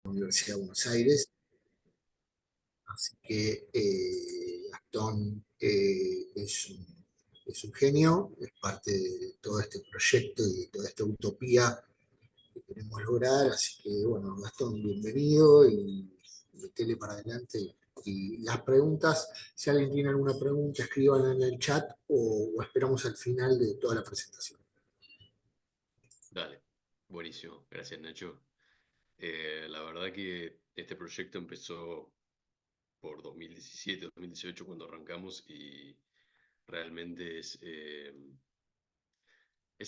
Universidad de Buenos Aires. Así que Gastón es un genio, es parte de todo este proyecto y de toda esta utopía que queremos lograr. Así que, bueno, Gastón, bienvenido y metele para adelante. Y las preguntas, si alguien tiene alguna pregunta, escríbanla en el chat o esperamos al final de toda la presentación. Dale, buenísimo, gracias Nacho. La verdad que este proyecto empezó por 2017, 2018 cuando arrancamos y realmente es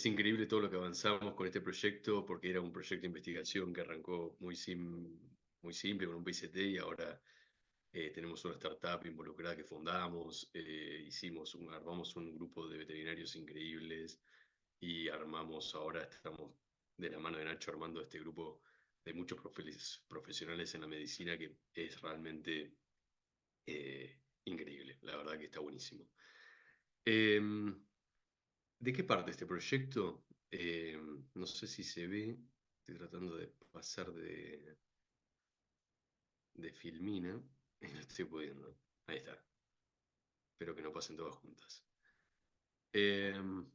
increíble todo lo que avanzamos con este proyecto porque era un proyecto de investigación que arrancó muy simple con un PCT y ahora tenemos una startup involucrada que fundamos, armamos un grupo de veterinarios increíbles y ahora estamos de la mano de Nacho armando este grupo de muchos profesionales en la medicina que es realmente increíble, la verdad que está buenísimo. Em, ¿De qué parte este proyecto? No sé si se ve, estoy tratando de pasar de Filmina, y no estoy pudiendo. Ahí está, espero que no pasen todas juntas. Em,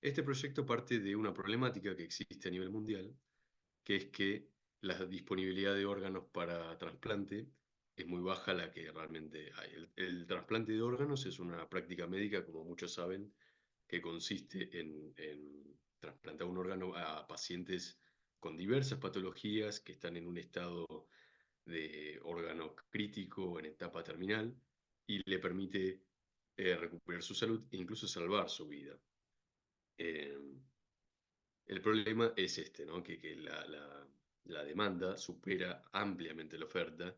este proyecto parte de una problemática que existe a nivel mundial, que es que la disponibilidad de órganos para trasplante es muy baja la que realmente hay. El trasplante de órganos es una práctica médica, como muchos saben, que consiste en trasplantar un órgano a pacientes con diversas patologías que están en un estado de órgano crítico o en etapa terminal y le permite recuperar su salud e incluso salvar su vida. Eh, el problema es este, ¿no? Que la demanda supera ampliamente la oferta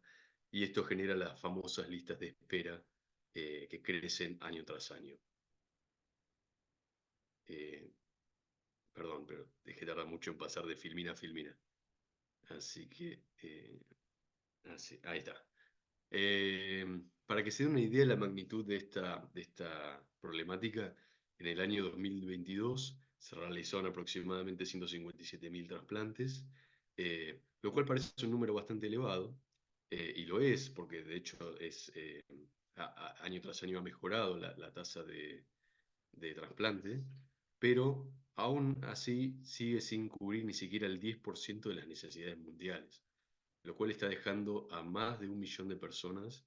y esto genera las famosas listas de espera que crecen año tras año. Eh, Perdón, pero dejé tardar mucho en pasar de filmina a filmina. Así que, ahí está. Eh, para que se den una idea de la magnitud de esta problemática, en el año 2022 se realizaron aproximadamente 157.000 trasplantes, lo cual parece un número bastante elevado, y lo es, porque de hecho año tras año ha mejorado la tasa de trasplante, pero aún así sigue sin cubrir ni siquiera el 10% de las necesidades mundiales, lo cual está dejando a más de 1 millón de personas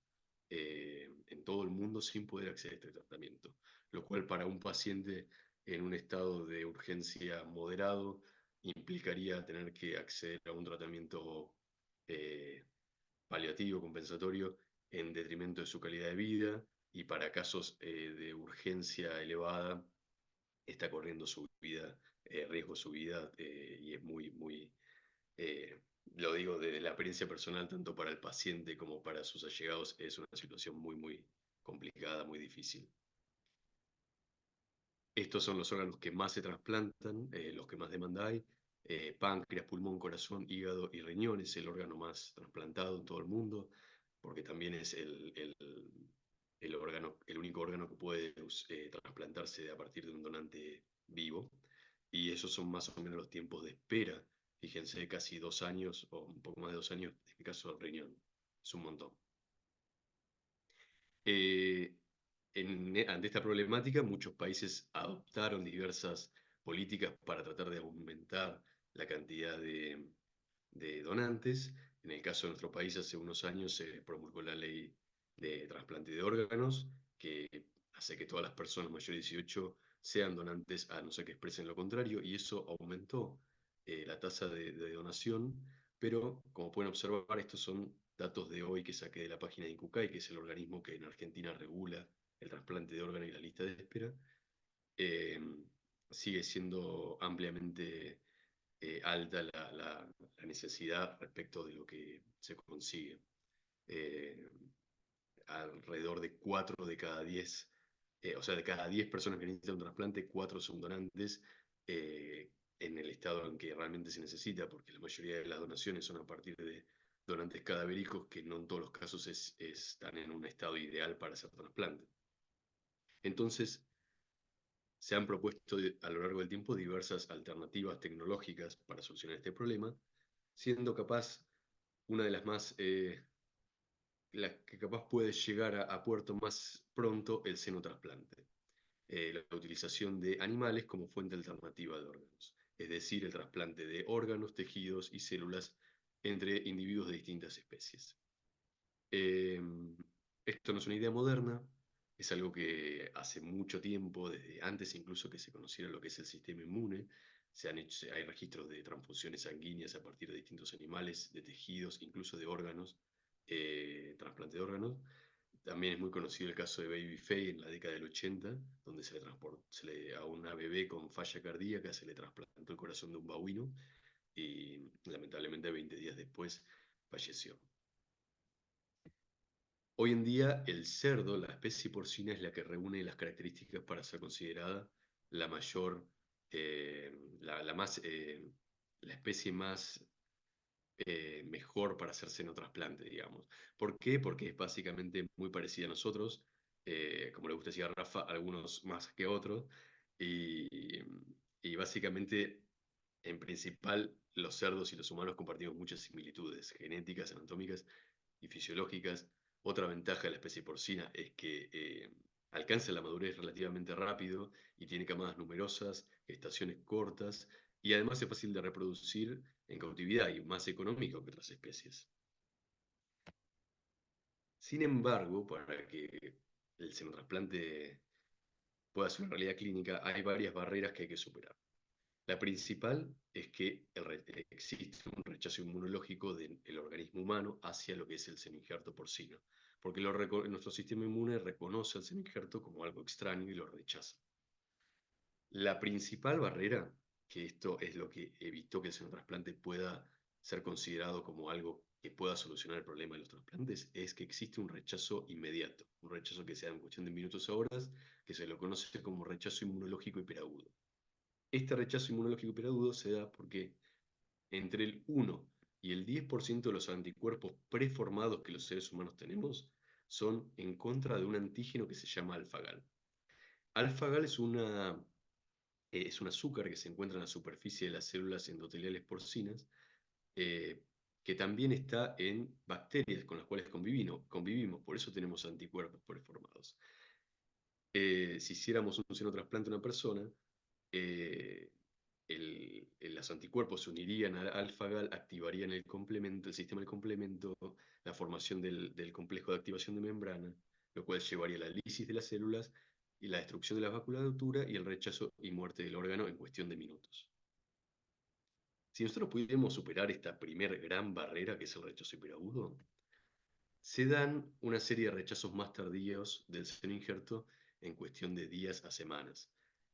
en todo el mundo sin poder acceder a este tratamiento, lo cual para un paciente en un estado de urgencia moderado implicaría tener que acceder a un tratamiento eh, paliativo, compensatorio, en detrimento de su calidad de vida y para casos de urgencia elevada está corriendo su vida, riesgo su vida y es eh, lo digo desde la experiencia personal, tanto para el paciente como para sus allegados, es una situación muy complicada, muy difícil. Estos son los órganos que más se trasplantan, los que más demanda hay. Páncreas, pulmón, corazón, hígado y riñón es el órgano más trasplantado en todo el mundo, porque también es el único órgano que puede trasplantarse a partir de un donante vivo. Y esos son más o menos los tiempos de espera. Fíjense, casi 2 años o un poco más de 2 años en el caso del riñón. Es un montón. Eh, Ante esta problemática, muchos países adoptaron diversas políticas para tratar de aumentar la cantidad de donantes. En el caso de nuestro país, hace unos años se promulgó la ley de trasplante de órganos, que hace que todas las personas mayores de 18 sean donantes, a no ser que expresen lo contrario, y eso aumentó la tasa de donación, pero como pueden observar, estos son datos de hoy que saqué de la página de INCUCAI, que es el organismo que en Argentina regula el trasplante de órganos y la lista de espera. eh, Sigue siendo ampliamente alta la necesidad respecto de lo que se consigue. Eh, Alrededor de 4 de cada 10, o sea, de cada 10 personas que necesitan un trasplante, 4 son donantes en el estado en que realmente se necesita, porque la mayoría de las donaciones son a partir de donantes cadavéricos que no en todos los casos están en un estado ideal para hacer trasplante. Entonces, se han propuesto a lo largo del tiempo diversas alternativas tecnológicas para solucionar este problema. siendo capaz una de las más, la que capaz puede llegar a puerto más pronto el xenotrasplante, la utilización de animales como fuente alternativa de órganos, es decir, el trasplante de órganos, tejidos y células entre individuos de distintas especies. Eh, Esto no es una idea moderna, es algo que hace mucho tiempo, desde antes incluso que se conociera lo que es el sistema inmune, hay registros de transfusiones sanguíneas a partir de distintos animales, de tejidos, incluso de órganos, trasplante de órganos. También es muy conocido el caso de Baby Faye en la década del 80, donde a una bebé con falla cardíaca se le trasplantó el corazón de un babuino y lamentablemente 20 días después falleció. Hoy en día el cerdo, la especie porcina, es la que reúne las características para ser considerada la mayor, la más, la especie más mejor para hacer senotrasplante, digamos. ¿Por qué? Porque es básicamente muy parecida a nosotros, como le gusta decir a Rafa, algunos más que otros, y, y básicamente, en principal, los cerdos y los humanos compartimos muchas similitudes genéticas, anatómicas y fisiológicas. Otra ventaja de la especie porcina es que alcanza la madurez relativamente rápido y tiene camadas numerosas, estaciones cortas y además es fácil de reproducir en cautividad y más económico que otras especies. Sin embargo, para que el xenotrasplante pueda ser una realidad clínica, hay varias barreras que hay que superar. La principal es que existe un rechazo inmunológico del organismo humano hacia lo que es el semi-injerto porcino, porque nuestro sistema inmune reconoce al semi-injerto como algo extraño y lo rechaza. La principal barrera, que esto es lo que evitó que el xenotrasplante pueda ser considerado como algo que pueda solucionar el problema de los trasplantes, es que existe un rechazo inmediato, un rechazo que se da en cuestión de minutos o horas, que se lo conoce como rechazo inmunológico hiperagudo. Este rechazo inmunológico hiperagudo se da porque entre el 1 y el 10% de los anticuerpos preformados que los seres humanos tenemos son en contra de un antígeno que se llama alfagal. Alfagal es un azúcar que se encuentra en la superficie de las células endoteliales porcinas, eh, que también está en bacterias con las cuales convivimos, por eso tenemos anticuerpos preformados. Si hiciéramos un xenotrasplante a una persona, eh, los anticuerpos se unirían al alfagal, activarían el sistema del complemento, la formación del complejo de activación de membrana, lo cual llevaría a la lisis de las células y la destrucción de la vasculatura y el rechazo y muerte del órgano en cuestión de minutos. Si nosotros pudiéramos superar esta primer gran barrera, que es el rechazo hiperagudo, se dan una serie de rechazos más tardíos del seno injerto en cuestión de días a semanas.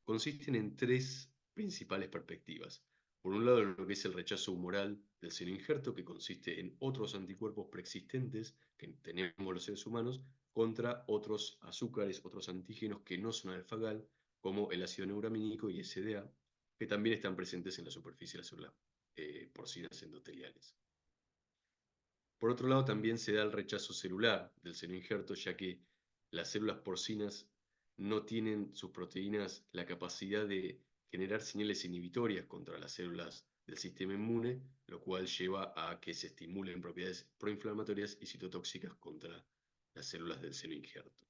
Consisten en tres principales perspectivas. Por un lado, lo que es el rechazo humoral del seno injerto, que consiste en otros anticuerpos preexistentes que tenemos los seres humanos contra otros azúcares, otros antígenos que no son alfagal, como el ácido neuramínico y SDA, que también están presentes en la superficie de las células porcinas endoteliales. Por otro lado, también se da el rechazo celular del seno-injerto, ya que las células porcinas no tienen sus proteínas la capacidad de generar señales inhibitorias contra las células del sistema inmune, lo cual lleva a que se estimulen propiedades proinflamatorias y citotóxicas contra las células del seno-injerto.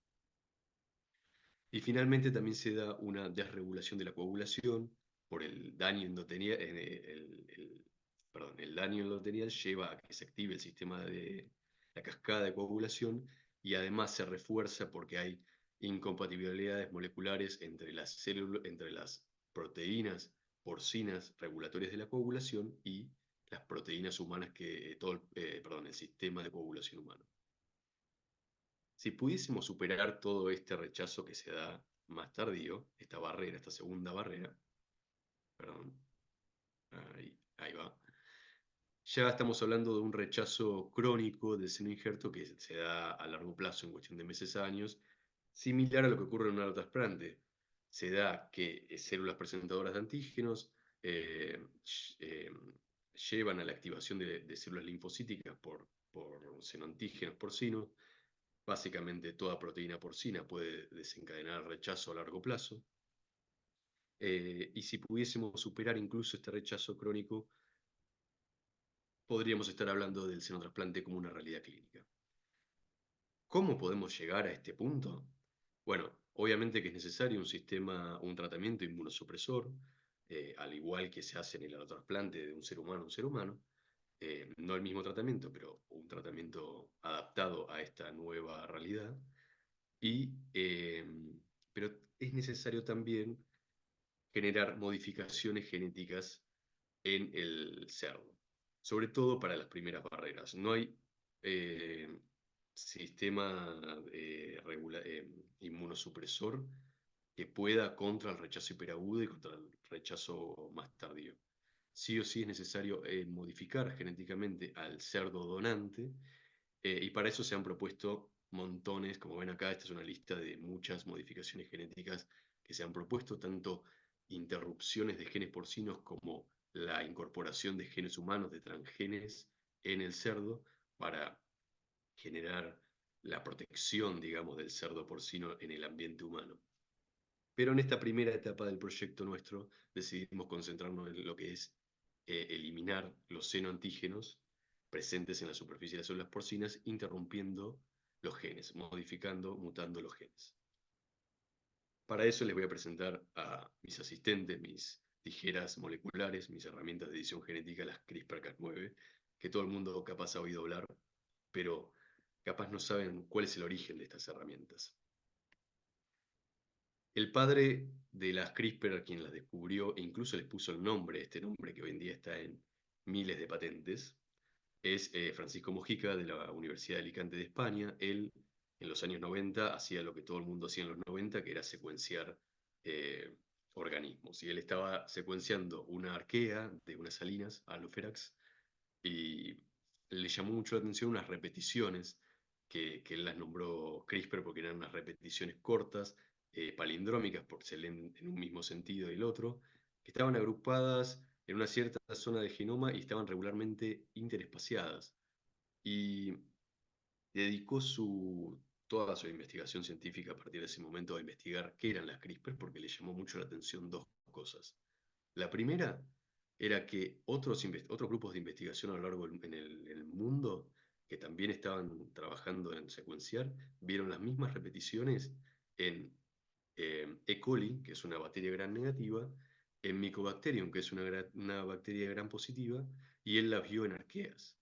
Y finalmente también se da una desregulación de la coagulación por el daño endotelial, el daño endotelial lleva a que se active el sistema de la cascada de coagulación y además se refuerza porque hay incompatibilidades moleculares entre entre las proteínas porcinas regulatorias de la coagulación y las proteínas humanas el sistema de coagulación humano. Si pudiésemos superar todo este rechazo que se da más tardío, esta barrera, esta segunda barrera, perdón, ahí va, ya estamos hablando de un rechazo crónico del seno injerto que se da a largo plazo, en cuestión de meses a años, similar a lo que ocurre en un allotrasplante. Se da que células presentadoras de antígenos eh, eh, llevan a la activación de células linfocíticas por senoantígenos porcinos. Básicamente toda proteína porcina puede desencadenar rechazo a largo plazo. Y si pudiésemos superar incluso este rechazo crónico, podríamos estar hablando del xenotrasplante como una realidad clínica. ¿Cómo podemos llegar a este punto? Bueno, obviamente que es necesario un tratamiento inmunosupresor, al igual que se hace en el trasplante de un ser humano a un ser humano. No el mismo tratamiento, pero un tratamiento adaptado a esta nueva realidad. Y, pero es necesario también generar modificaciones genéticas en el cerdo, sobre todo para las primeras barreras. No hay eh, sistema inmunosupresor que pueda contra el rechazo hiperagudo y contra el rechazo más tardío. Sí o sí es necesario modificar genéticamente al cerdo donante, y para eso se han propuesto montones, como ven acá, esta es una lista de muchas modificaciones genéticas que se han propuesto, tanto interrupciones de genes porcinos como la incorporación de genes humanos, de transgenes en el cerdo, para generar la protección, digamos, del cerdo porcino en el ambiente humano. Pero en esta primera etapa del proyecto nuestro decidimos concentrarnos en lo que es eliminar los senoantígenos presentes en la superficie de las células porcinas, interrumpiendo los genes, modificando, mutando los genes. Para eso les voy a presentar a mis asistentes, mis tijeras moleculares, mis herramientas de edición genética, las CRISPR-Cas9, que todo el mundo capaz ha oído hablar, pero capaz no saben cuál es el origen de estas herramientas. El padre de las CRISPR, quien las descubrió e incluso les puso el nombre, este nombre que hoy en día está en miles de patentes, es Francisco Mojica de la Universidad de Alicante de España. Él, en los años 90, hacía lo que todo el mundo hacía en los 90, que era secuenciar eh, organismos. Y él estaba secuenciando una arquea de unas salinas, Aloferax, y le llamó mucho la atención unas repeticiones que él las nombró CRISPR porque eran unas repeticiones cortas, palindrómicas, porque se leen en un mismo sentido y el otro, que estaban agrupadas en una cierta zona del genoma y estaban regularmente interespaciadas. Y dedicó toda su investigación científica a partir de ese momento a investigar qué eran las CRISPR porque le llamó mucho la atención dos cosas. La primera era que otros grupos de investigación a lo largo en el mundo que también estaban trabajando en secuenciar, vieron las mismas repeticiones en E. coli, que es una bacteria gram negativa, en Mycobacterium, que es una bacteria gram positiva, y él las vio en arqueas.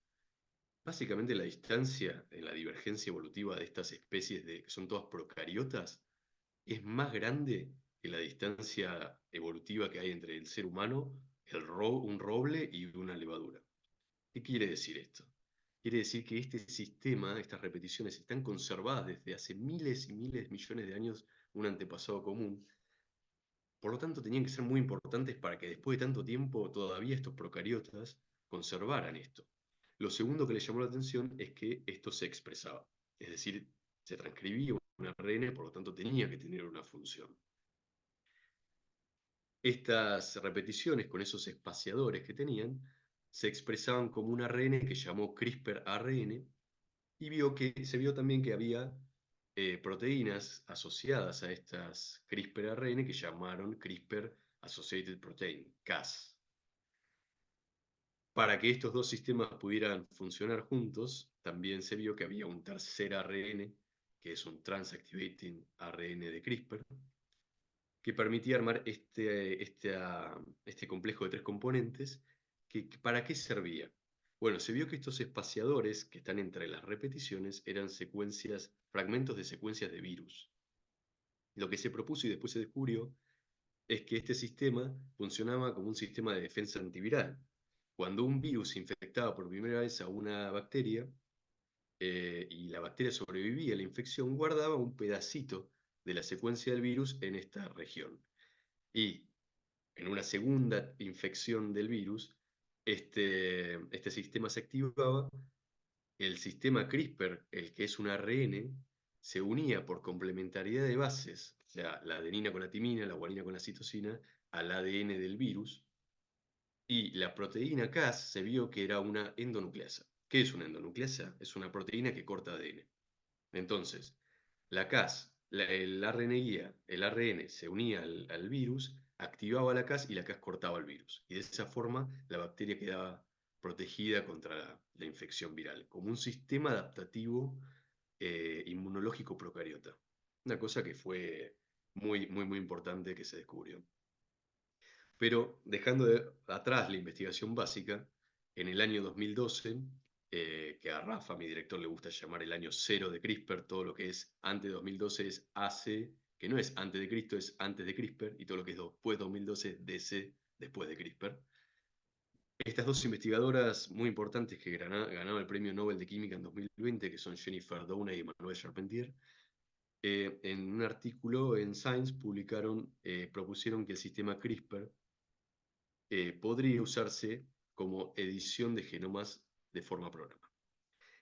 Básicamente la distancia en la divergencia evolutiva de estas especies que son todas procariotas es más grande que la distancia evolutiva que hay entre el ser humano, un roble y una levadura. ¿Qué quiere decir esto? Quiere decir que este sistema, estas repeticiones, están conservadas desde hace miles y miles, millones de años, un antepasado común. Por lo tanto, tenían que ser muy importantes para que después de tanto tiempo todavía estos procariotas conservaran esto. Lo segundo que le llamó la atención es que esto se expresaba, es decir, se transcribía un ARN, por lo tanto tenía que tener una función. Estas repeticiones con esos espaciadores que tenían se expresaban como un ARN que llamó CRISPR-ARN y se vio también que había proteínas asociadas a estas CRISPR-ARN que llamaron CRISPR Associated Protein, Cas. Para que estos dos sistemas pudieran funcionar juntos, también se vio que había un tercer ARN, que es un Transactivating ARN de CRISPR, que permitía armar este complejo de tres componentes. ¿Para qué servía? Bueno, se vio que estos espaciadores que están entre las repeticiones eran fragmentos de secuencias de virus. Lo que se propuso y después se descubrió es que este sistema funcionaba como un sistema de defensa antiviral. Cuando un virus infectaba por primera vez a una bacteria, y la bacteria sobrevivía a la infección, guardaba un pedacito de la secuencia del virus en esta región. Y en una segunda infección del virus, este sistema se activaba, el sistema CRISPR, el que es un ARN, se unía por complementariedad de bases, o sea, la adenina con la timina, la guanina con la citosina, al ADN del virus, y la proteína Cas se vio que era una endonucleasa. ¿Qué es una endonucleasa? Es una proteína que corta ADN. Entonces, la Cas, el ARN guía, el ARN se unía al virus, activaba la Cas y la Cas cortaba el virus. Y de esa forma la bacteria quedaba protegida contra la infección viral, como un sistema adaptativo inmunológico procariota. Una cosa que fue muy, muy, muy importante que se descubrió. Pero dejando atrás la investigación básica, en el año 2012, que a Rafa, mi director, le gusta llamar el año cero de CRISPR, todo lo que es antes de 2012 es AC, que no es antes de Cristo, es antes de CRISPR, y todo lo que es después de 2012 es DC, después de CRISPR. Estas dos investigadoras muy importantes que ganaron el Premio Nobel de Química en 2020, que son Jennifer Doudna y Emmanuel Charpentier, en un artículo en Science propusieron que el sistema CRISPR podría usarse como edición de genomas de forma programa.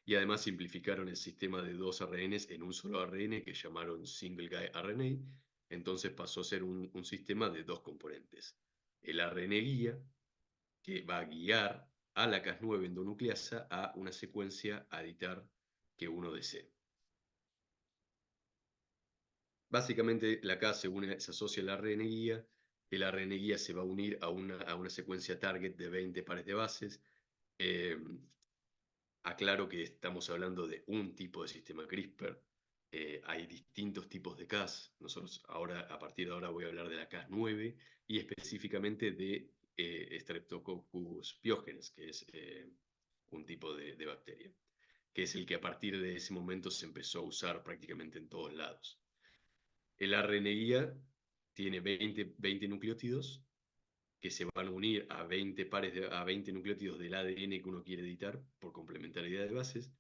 Y además simplificaron el sistema de dos ARNs en un solo ARN que llamaron Single Guide RNA, entonces pasó a ser un sistema de dos componentes. El ARN guía, que va a guiar a la Cas9 endonucleasa a una secuencia a editar que uno desee. Básicamente la Cas se asocia al ARN guía, el ARN guía se va a unir a una secuencia target de 20 pares de bases. Eh, Aclaro que estamos hablando de un tipo de sistema CRISPR. Hay distintos tipos de Cas. Nosotros ahora, a partir de ahora voy a hablar de la Cas9 y específicamente de Streptococcus pyogenes, que es un tipo de bacteria, que es el que a partir de ese momento se empezó a usar prácticamente en todos lados. El ARN guía tiene 20 nucleótidos que se van a unir a 20 a 20 nucleótidos del ADN que uno quiere editar por complementariedad de bases.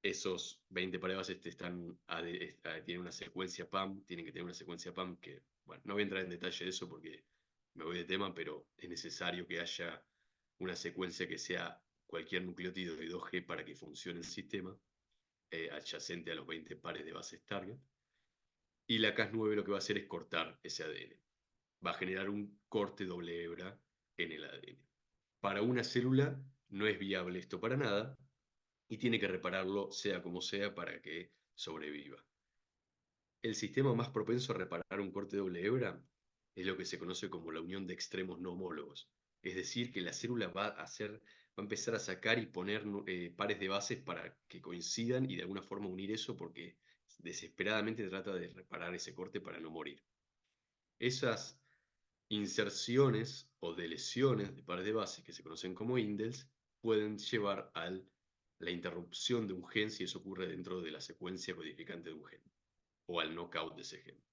Esos 20 pares de bases tienen una secuencia PAM, tienen que tener una secuencia PAM que, bueno, no voy a entrar en detalle de eso porque me voy de tema, pero es necesario que haya una secuencia que sea cualquier nucleótido de 2G para que funcione el sistema, adyacente a los 20 pares de bases target. Y la Cas9 lo que va a hacer es cortar ese ADN. Va a generar un corte doble hebra en el ADN. Para una célula no es viable esto para nada y tiene que repararlo sea como sea para que sobreviva. El sistema más propenso a reparar un corte doble hebra es lo que se conoce como la unión de extremos no homólogos. Es decir, que la célula va a empezar a sacar y poner pares de bases para que coincidan y de alguna forma unir eso porque desesperadamente trata de reparar ese corte para no morir. Esas inserciones o deleciones de pares de bases que se conocen como indels pueden llevar a la interrupción de un gen si eso ocurre dentro de la secuencia codificante de un gen o al knockout de ese gen.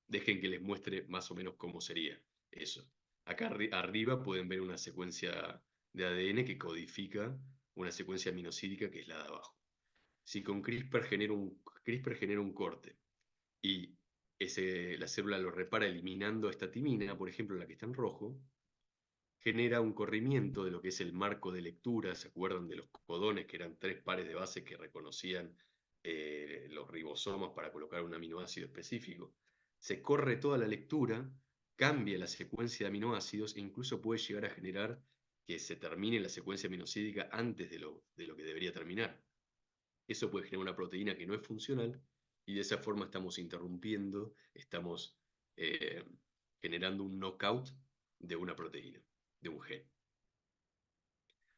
Dejen que les muestre más o menos cómo sería eso. Acá arriba pueden ver una secuencia de ADN que codifica una secuencia aminosídica que es la de abajo. Si con CRISPR genera un corte y la célula lo repara eliminando esta timina, por ejemplo, la que está en rojo, genera un corrimiento de lo que es el marco de lectura. ¿Se acuerdan de los codones, que eran 3 pares de bases que reconocían los ribosomas para colocar un aminoácido específico? Se corre toda la lectura, cambia la secuencia de aminoácidos e incluso puede llegar a generar que se termine la secuencia aminosídica antes de lo que debería terminar. Eso puede generar una proteína que no es funcional y de esa forma estamos interrumpiendo, estamos eh, generando un knockout de una proteína, de un gen.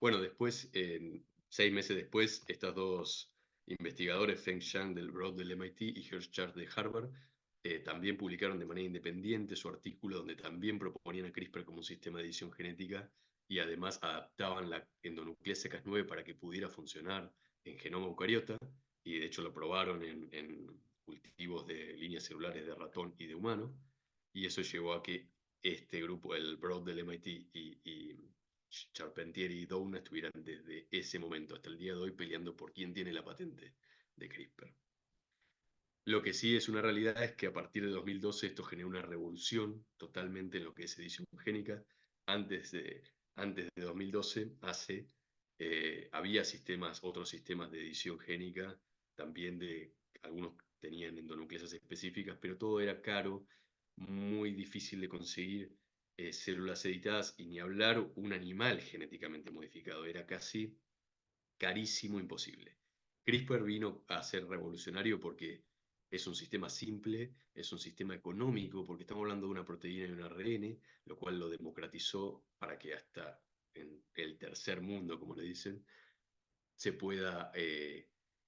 Bueno, después, 6 meses después, estas dos investigadores, Feng Zhang del Broad del MIT y Hersh Char de Harvard, también publicaron de manera independiente su artículo donde también proponían a CRISPR como un sistema de edición genética y además adaptaban la endonucleasa Cas9 para que pudiera funcionar en genoma eucariota, y de hecho lo probaron en cultivos de líneas celulares de ratón y de humano, y eso llevó a que este grupo, el Broad del MIT y Charpentier y Doudna, estuvieran desde ese momento hasta el día de hoy peleando por quién tiene la patente de CRISPR. Lo que sí es una realidad es que a partir de 2012 esto generó una revolución totalmente en lo que es edición génica. Antes de 2012, había otros sistemas de edición génica, también algunos tenían endonucleasas específicas, pero todo era caro, muy difícil de conseguir células editadas y ni hablar un animal genéticamente modificado, era casi carísimo, imposible. CRISPR vino a ser revolucionario porque es un sistema simple, es un sistema económico, porque estamos hablando de una proteína y un ARN, lo cual lo democratizó para que hasta en el tercer mundo, como le dicen, se pueda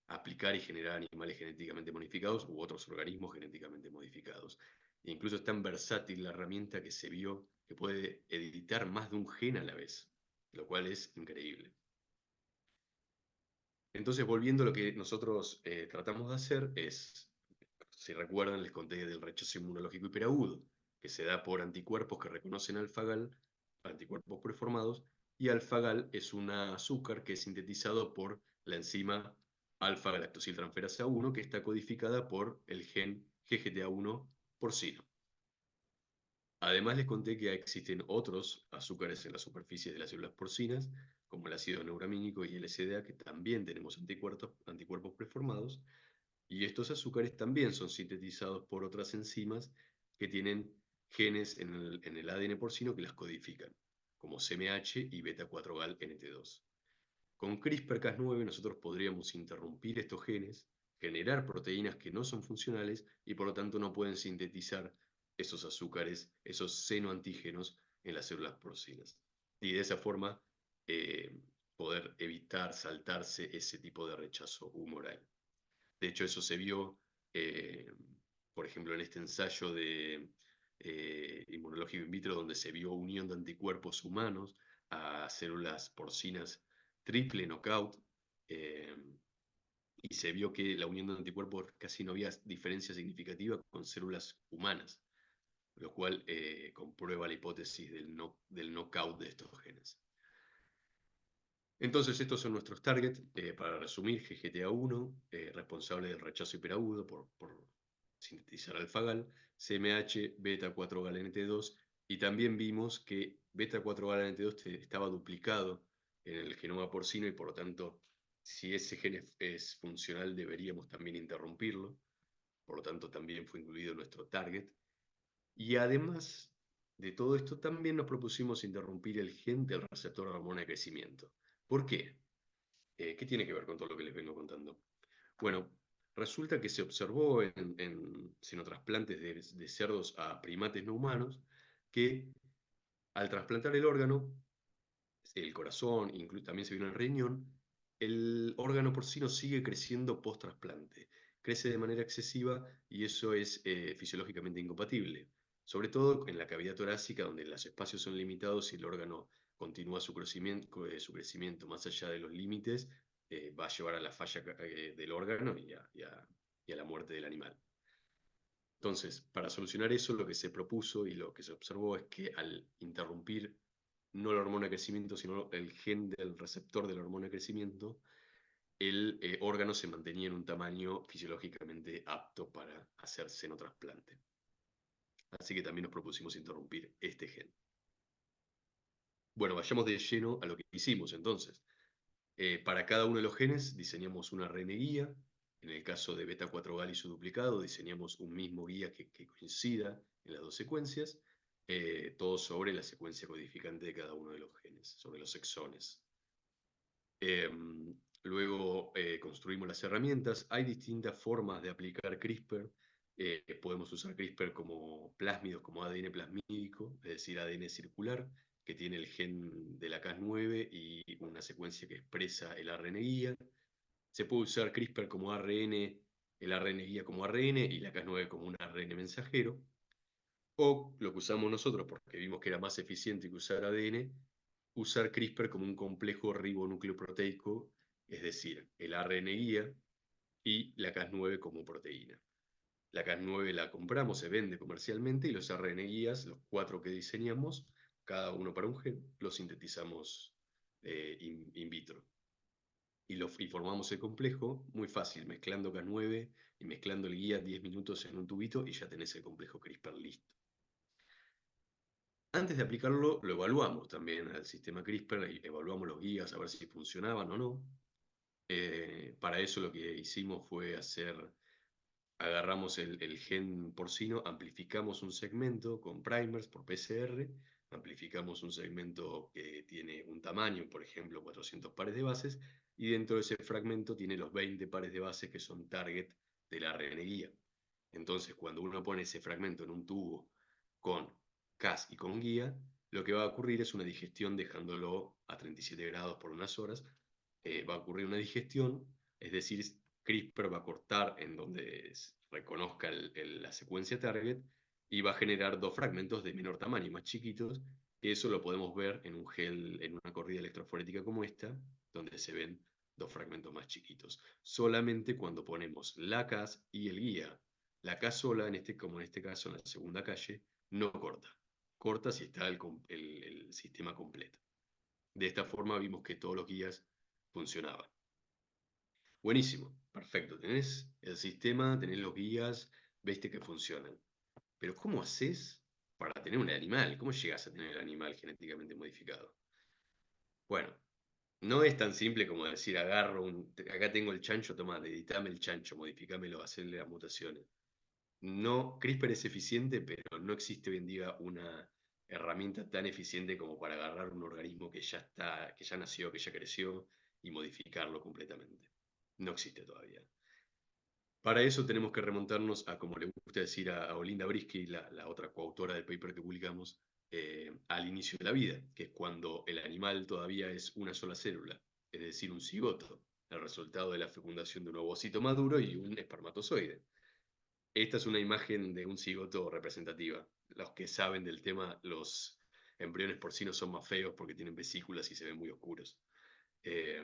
aplicar y generar animales genéticamente modificados u otros organismos genéticamente modificados. E incluso es tan versátil la herramienta que se vio que puede editar más de un gen a la vez, lo cual es increíble. Entonces, volviendo a lo que nosotros tratamos de hacer es, si recuerdan, les conté del rechazo inmunológico hiperagudo, que se da por anticuerpos que reconocen alfagal, anticuerpos preformados, y alfagal es un azúcar que es sintetizado por la enzima alfa-galactosiltransferasa 1, que está codificada por el gen GGTA1 porcino. Además les conté que existen otros azúcares en las superficies de las células porcinas, como el ácido neuramínico y el SDA, que también tenemos anticuerpos preformados, y estos azúcares también son sintetizados por otras enzimas que tienen genes en el ADN porcino que las codifican, como CMH y beta-4-gal-NT2. Con CRISPR-Cas9 nosotros podríamos interrumpir estos genes, generar proteínas que no son funcionales y por lo tanto no pueden sintetizar esos azúcares, esos senoantígenos en las células porcinas. Y de esa forma poder evitar saltarse ese tipo de rechazo humoral. De hecho, eso se vio, por ejemplo, en este ensayo de inmunológico in vitro, donde se vio unión de anticuerpos humanos a células porcinas triple knockout, eh, y se vio que la unión de anticuerpos casi no había diferencia significativa con células humanas, lo cual comprueba la hipótesis del knockout de estos genes. Entonces, estos son nuestros targets. Para resumir, GGTA1, responsable del rechazo hiperagudo por sintetizar alfagal, CMH, beta-4-galNT2, y también vimos que beta-4-galNT2 estaba duplicado en el genoma porcino y por lo tanto, si ese gen es funcional, deberíamos también interrumpirlo. Por lo tanto, también fue incluido en nuestro target. Y además de todo esto, también nos propusimos interrumpir el gen del receptor de hormona de crecimiento. ¿Por qué? ¿Qué tiene que ver con todo lo que les vengo contando? Bueno, resulta que se observó en xenotrasplantes de cerdos a primates no humanos que al trasplantar el órgano, el corazón, también se vio en el riñón, el órgano porcino sigue creciendo post-trasplante. Crece de manera excesiva y eso es fisiológicamente incompatible. Sobre todo en la cavidad torácica, donde los espacios son limitados y el órgano continúa su crecimiento más allá de los límites, va a llevar a la falla del órgano y a la muerte del animal. Entonces, para solucionar eso, lo que se propuso y lo que se observó es que al interrumpir no la hormona de crecimiento, sino el gen del receptor de la hormona de crecimiento, el órgano se mantenía en un tamaño fisiológicamente apto para hacer senotrasplante. Así que también nos propusimos interrumpir este gen. Bueno, vayamos de lleno a lo que hicimos entonces. Para cada uno de los genes diseñamos una ARN guía. En el caso de beta-4-gal y su duplicado, diseñamos un mismo guía que coincida en las dos secuencias, todo sobre la secuencia codificante de cada uno de los genes, sobre los exones. Luego construimos las herramientas. Hay distintas formas de aplicar CRISPR. Podemos usar CRISPR como plásmidos, como ADN plasmídico, es decir, ADN circular, que tiene el gen de la Cas9 y una secuencia que expresa el ARN guía. Se puede usar CRISPR como ARN, el ARN guía como ARN y la Cas9 como un ARN mensajero. O lo que usamos nosotros, porque vimos que era más eficiente que usar ADN, usar CRISPR como un complejo ribonucleoproteico, es decir, el ARN guía y la Cas9 como proteína. La Cas9 la compramos, se vende comercialmente y los ARN guías, los 4 que diseñamos, cada uno para un gen, los sintetizamos in vitro. Y formamos el complejo muy fácil, mezclando Cas9 y mezclando el guía 10 minutos en un tubito y ya tenés el complejo CRISPR listo. Antes de aplicarlo, lo evaluamos también al sistema CRISPR, y evaluamos los guías a ver si funcionaban o no. Para eso lo que hicimos fue agarramos el gen porcino, amplificamos un segmento con primers por PCR, amplificamos un segmento que tiene un tamaño, por ejemplo, 400 pares de bases, y dentro de ese fragmento tiene los 20 pares de bases que son target de la ARN guía. Entonces, cuando uno pone ese fragmento en un tubo con Cas y con guía, lo que va a ocurrir es una digestión dejándolo a 37 grados por unas horas. Va a ocurrir una digestión, es decir, CRISPR va a cortar en donde reconozca la secuencia target y va a generar dos fragmentos de menor tamaño, más chiquitos, que eso lo podemos ver en un gel, en una corrida electroforética como esta, donde se ven dos fragmentos más chiquitos. Solamente cuando ponemos la CAS y el guía. La CAS sola, como en este caso en la segunda calle, no corta. Corta si está el sistema completo. De esta forma vimos que todos los guías funcionaban. Buenísimo, perfecto. Tenés el sistema, tenés los guías, viste que funcionan. Pero ¿cómo haces para tener un animal? ¿Cómo llegas a tener el animal genéticamente modificado? Bueno, no es tan simple como decir, acá tengo el chancho, toma, editame el chancho, modificámelo, hacerle las mutaciones. No, CRISPR es eficiente, pero no existe hoy en día una herramienta tan eficiente como para agarrar un organismo que ya está, que ya nació, que ya creció y modificarlo completamente. No existe todavía. Para eso tenemos que remontarnos a, como le gusta decir a Olinda Brisky, la otra coautora del paper que publicamos, al inicio de la vida, que es cuando el animal todavía es una sola célula, es decir, un cigoto, el resultado de la fecundación de un ovocito maduro y un espermatozoide. Esta es una imagen de un cigoto representativa. Los que saben del tema, los embriones porcinos son más feos porque tienen vesículas y se ven muy oscuros. Eh,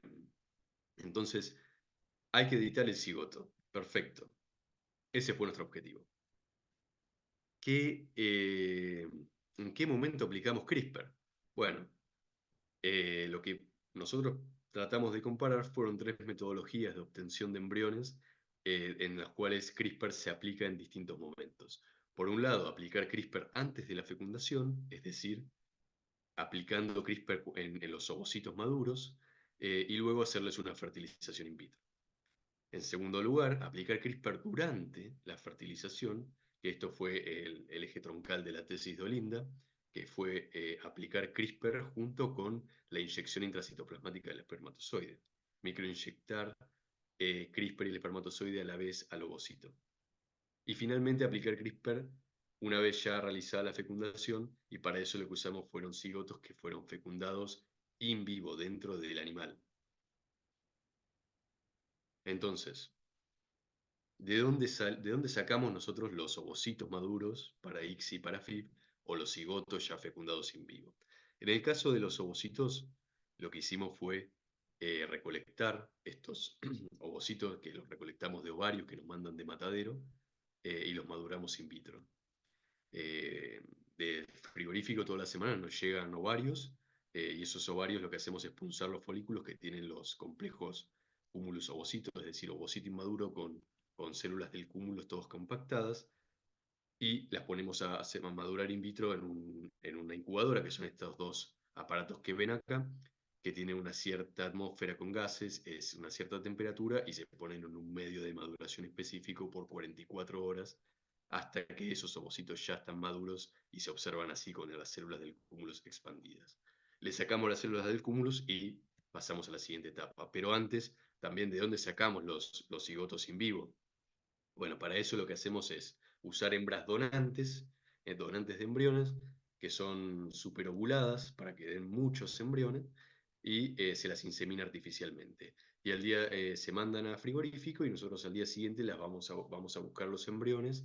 entonces, hay que editar el cigoto. Perfecto. Ese fue nuestro objetivo. ¿En qué momento aplicamos CRISPR? Bueno, lo que nosotros tratamos de comparar fueron tres metodologías de obtención de embriones en las cuales CRISPR se aplica en distintos momentos. Por un lado, aplicar CRISPR antes de la fecundación, es decir, aplicando CRISPR en los ovocitos maduros, y luego hacerles una fertilización in vitro. En segundo lugar, aplicar CRISPR durante la fertilización, que esto fue el eje troncal de la tesis de Olinda, que fue aplicar CRISPR junto con la inyección intracitoplasmática del espermatozoide. Microinyectar CRISPR y el espermatozoide a la vez al ovocito. Y finalmente aplicar CRISPR una vez ya realizada la fecundación, y para eso lo que usamos fueron cigotos que fueron fecundados in vivo dentro del animal. Entonces, ¿de dónde sacamos nosotros los ovocitos maduros para ICSI y para FIV o los cigotos ya fecundados in vivo? En el caso de los ovocitos, lo que hicimos fue recolectar estos ovocitos que los recolectamos de ovarios que nos mandan de matadero y los maduramos in vitro. De frigorífico toda la semana nos llegan ovarios y esos ovarios lo que hacemos es punzar los folículos que tienen los complejos cúmulos ovocitos, es decir, ovocito inmaduro con células del cúmulo todas compactadas, y las ponemos a madurar in vitro en una incubadora, que son estos dos aparatos que ven acá, que tienen una cierta atmósfera con gases, es una cierta temperatura, y se ponen en un medio de maduración específico por 44 horas, hasta que esos ovocitos ya están maduros y se observan así con las células del cúmulo expandidas. Le sacamos las células del cúmulo y pasamos a la siguiente etapa. Pero antes, también, ¿de dónde sacamos los cigotos in vivo? Bueno, para eso lo que hacemos es usar hembras donantes, donantes de embriones, que son superovuladas para que den muchos embriones, y se las insemina artificialmente. Y al día se mandan a frigorífico y nosotros al día siguiente vamos a buscar los embriones.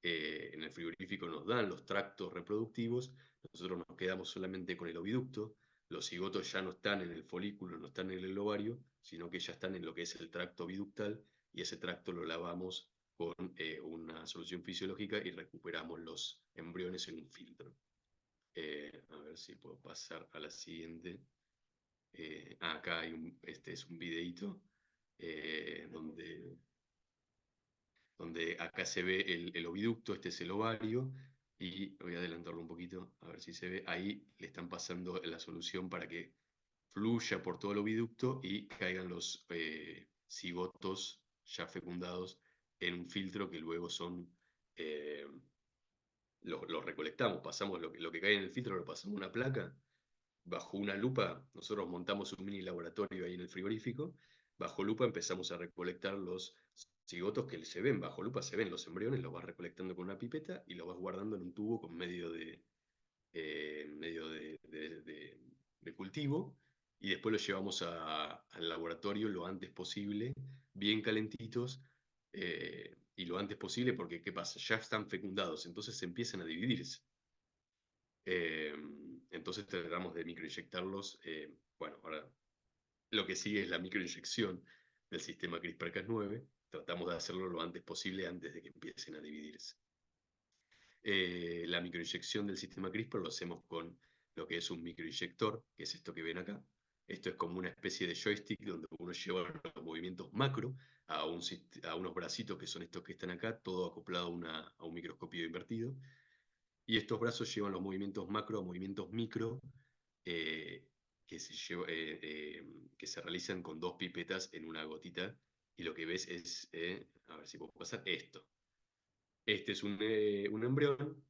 En el frigorífico nos dan los tractos reproductivos, nosotros nos quedamos solamente con el oviducto, los cigotos ya no están en el folículo, no están en el ovario, sino que ya están en lo que es el tracto oviductal, y ese tracto lo lavamos con una solución fisiológica y recuperamos los embriones en un filtro. A ver si puedo pasar a la siguiente. Acá este es un videito donde acá se ve el oviducto, este es el ovario, y voy a adelantarlo un poquito, a ver si se ve. Ahí le están pasando la solución para que fluya por todo el oviducto y caigan los cigotos ya fecundados en un filtro que luego eh, los recolectamos, pasamos lo que cae en el filtro, lo pasamos a una placa, bajo una lupa, nosotros montamos un mini laboratorio ahí en el frigorífico, bajo lupa empezamos a recolectar los cigotos que se ven, bajo lupa se ven los embriones, los vas recolectando con una pipeta y los vas guardando en un tubo con medio en medio de cultivo, y después los llevamos al laboratorio lo antes posible, bien calentitos, y lo antes posible porque, ¿qué pasa? Ya están fecundados, entonces se empiezan a dividirse. Eh, entonces tratamos de microinyectarlos. Bueno, ahora lo que sigue es la microinyección del sistema CRISPR-Cas9. Tratamos de hacerlo lo antes posible antes de que empiecen a dividirse. La microinyección del sistema CRISPR lo hacemos con lo que es un microinyector, que es esto que ven acá. Esto es como una especie de joystick donde uno lleva los movimientos macro a unos bracitos que son estos que están acá, todo acoplado a un microscopio invertido. Y estos brazos llevan los movimientos macro a movimientos micro, eh, que se realizan con dos pipetas en una gotita. Y lo que ves es, a ver si puedo pasar, esto. Este es un embrión.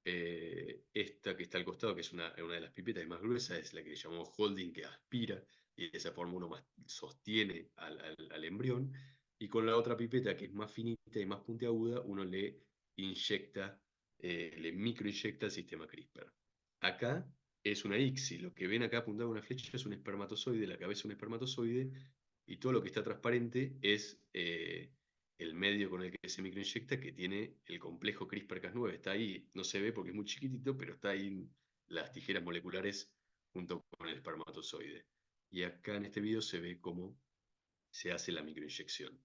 Esta que está al costado, que es una de las pipetas más gruesas, es la que llamamos holding, que aspira, y de esa forma uno más sostiene al embrión. Y con la otra pipeta, que es más finita y más puntiaguda, uno le inyecta, le microinyecta el sistema CRISPR. Acá es una ICSI, lo que ven acá apuntado una flecha es un espermatozoide, la cabeza es un espermatozoide, y todo lo que está transparente es el medio con el que se microinyecta, que tiene el complejo CRISPR-Cas9. Está ahí, no se ve porque es muy chiquitito, pero está ahí las tijeras moleculares junto con el espermatozoide. Y acá en este video se ve cómo se hace la microinyección.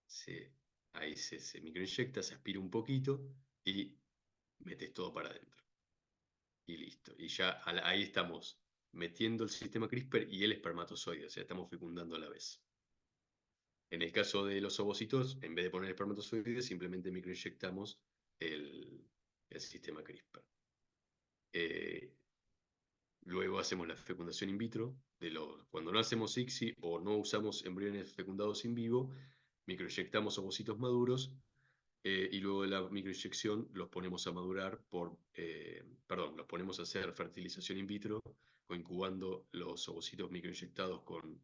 Se, ahí se microinyecta, se aspira un poquito y metes todo para adentro. Y listo. Y ya ahí estamos metiendo el sistema CRISPR y el espermatozoide, o sea, estamos fecundando a la vez. En el caso de los ovocitos, en vez de poner espermatozoides, simplemente microinyectamos el sistema CRISPR. Eh, Luego hacemos la fecundación in vitro. Cuando no hacemos ICSI o no usamos embriones fecundados in vivo, microinyectamos ovocitos maduros, y luego de la microinyección los ponemos a madurar perdón, los ponemos a hacer fertilización in vitro, o incubando los ovocitos microinyectados con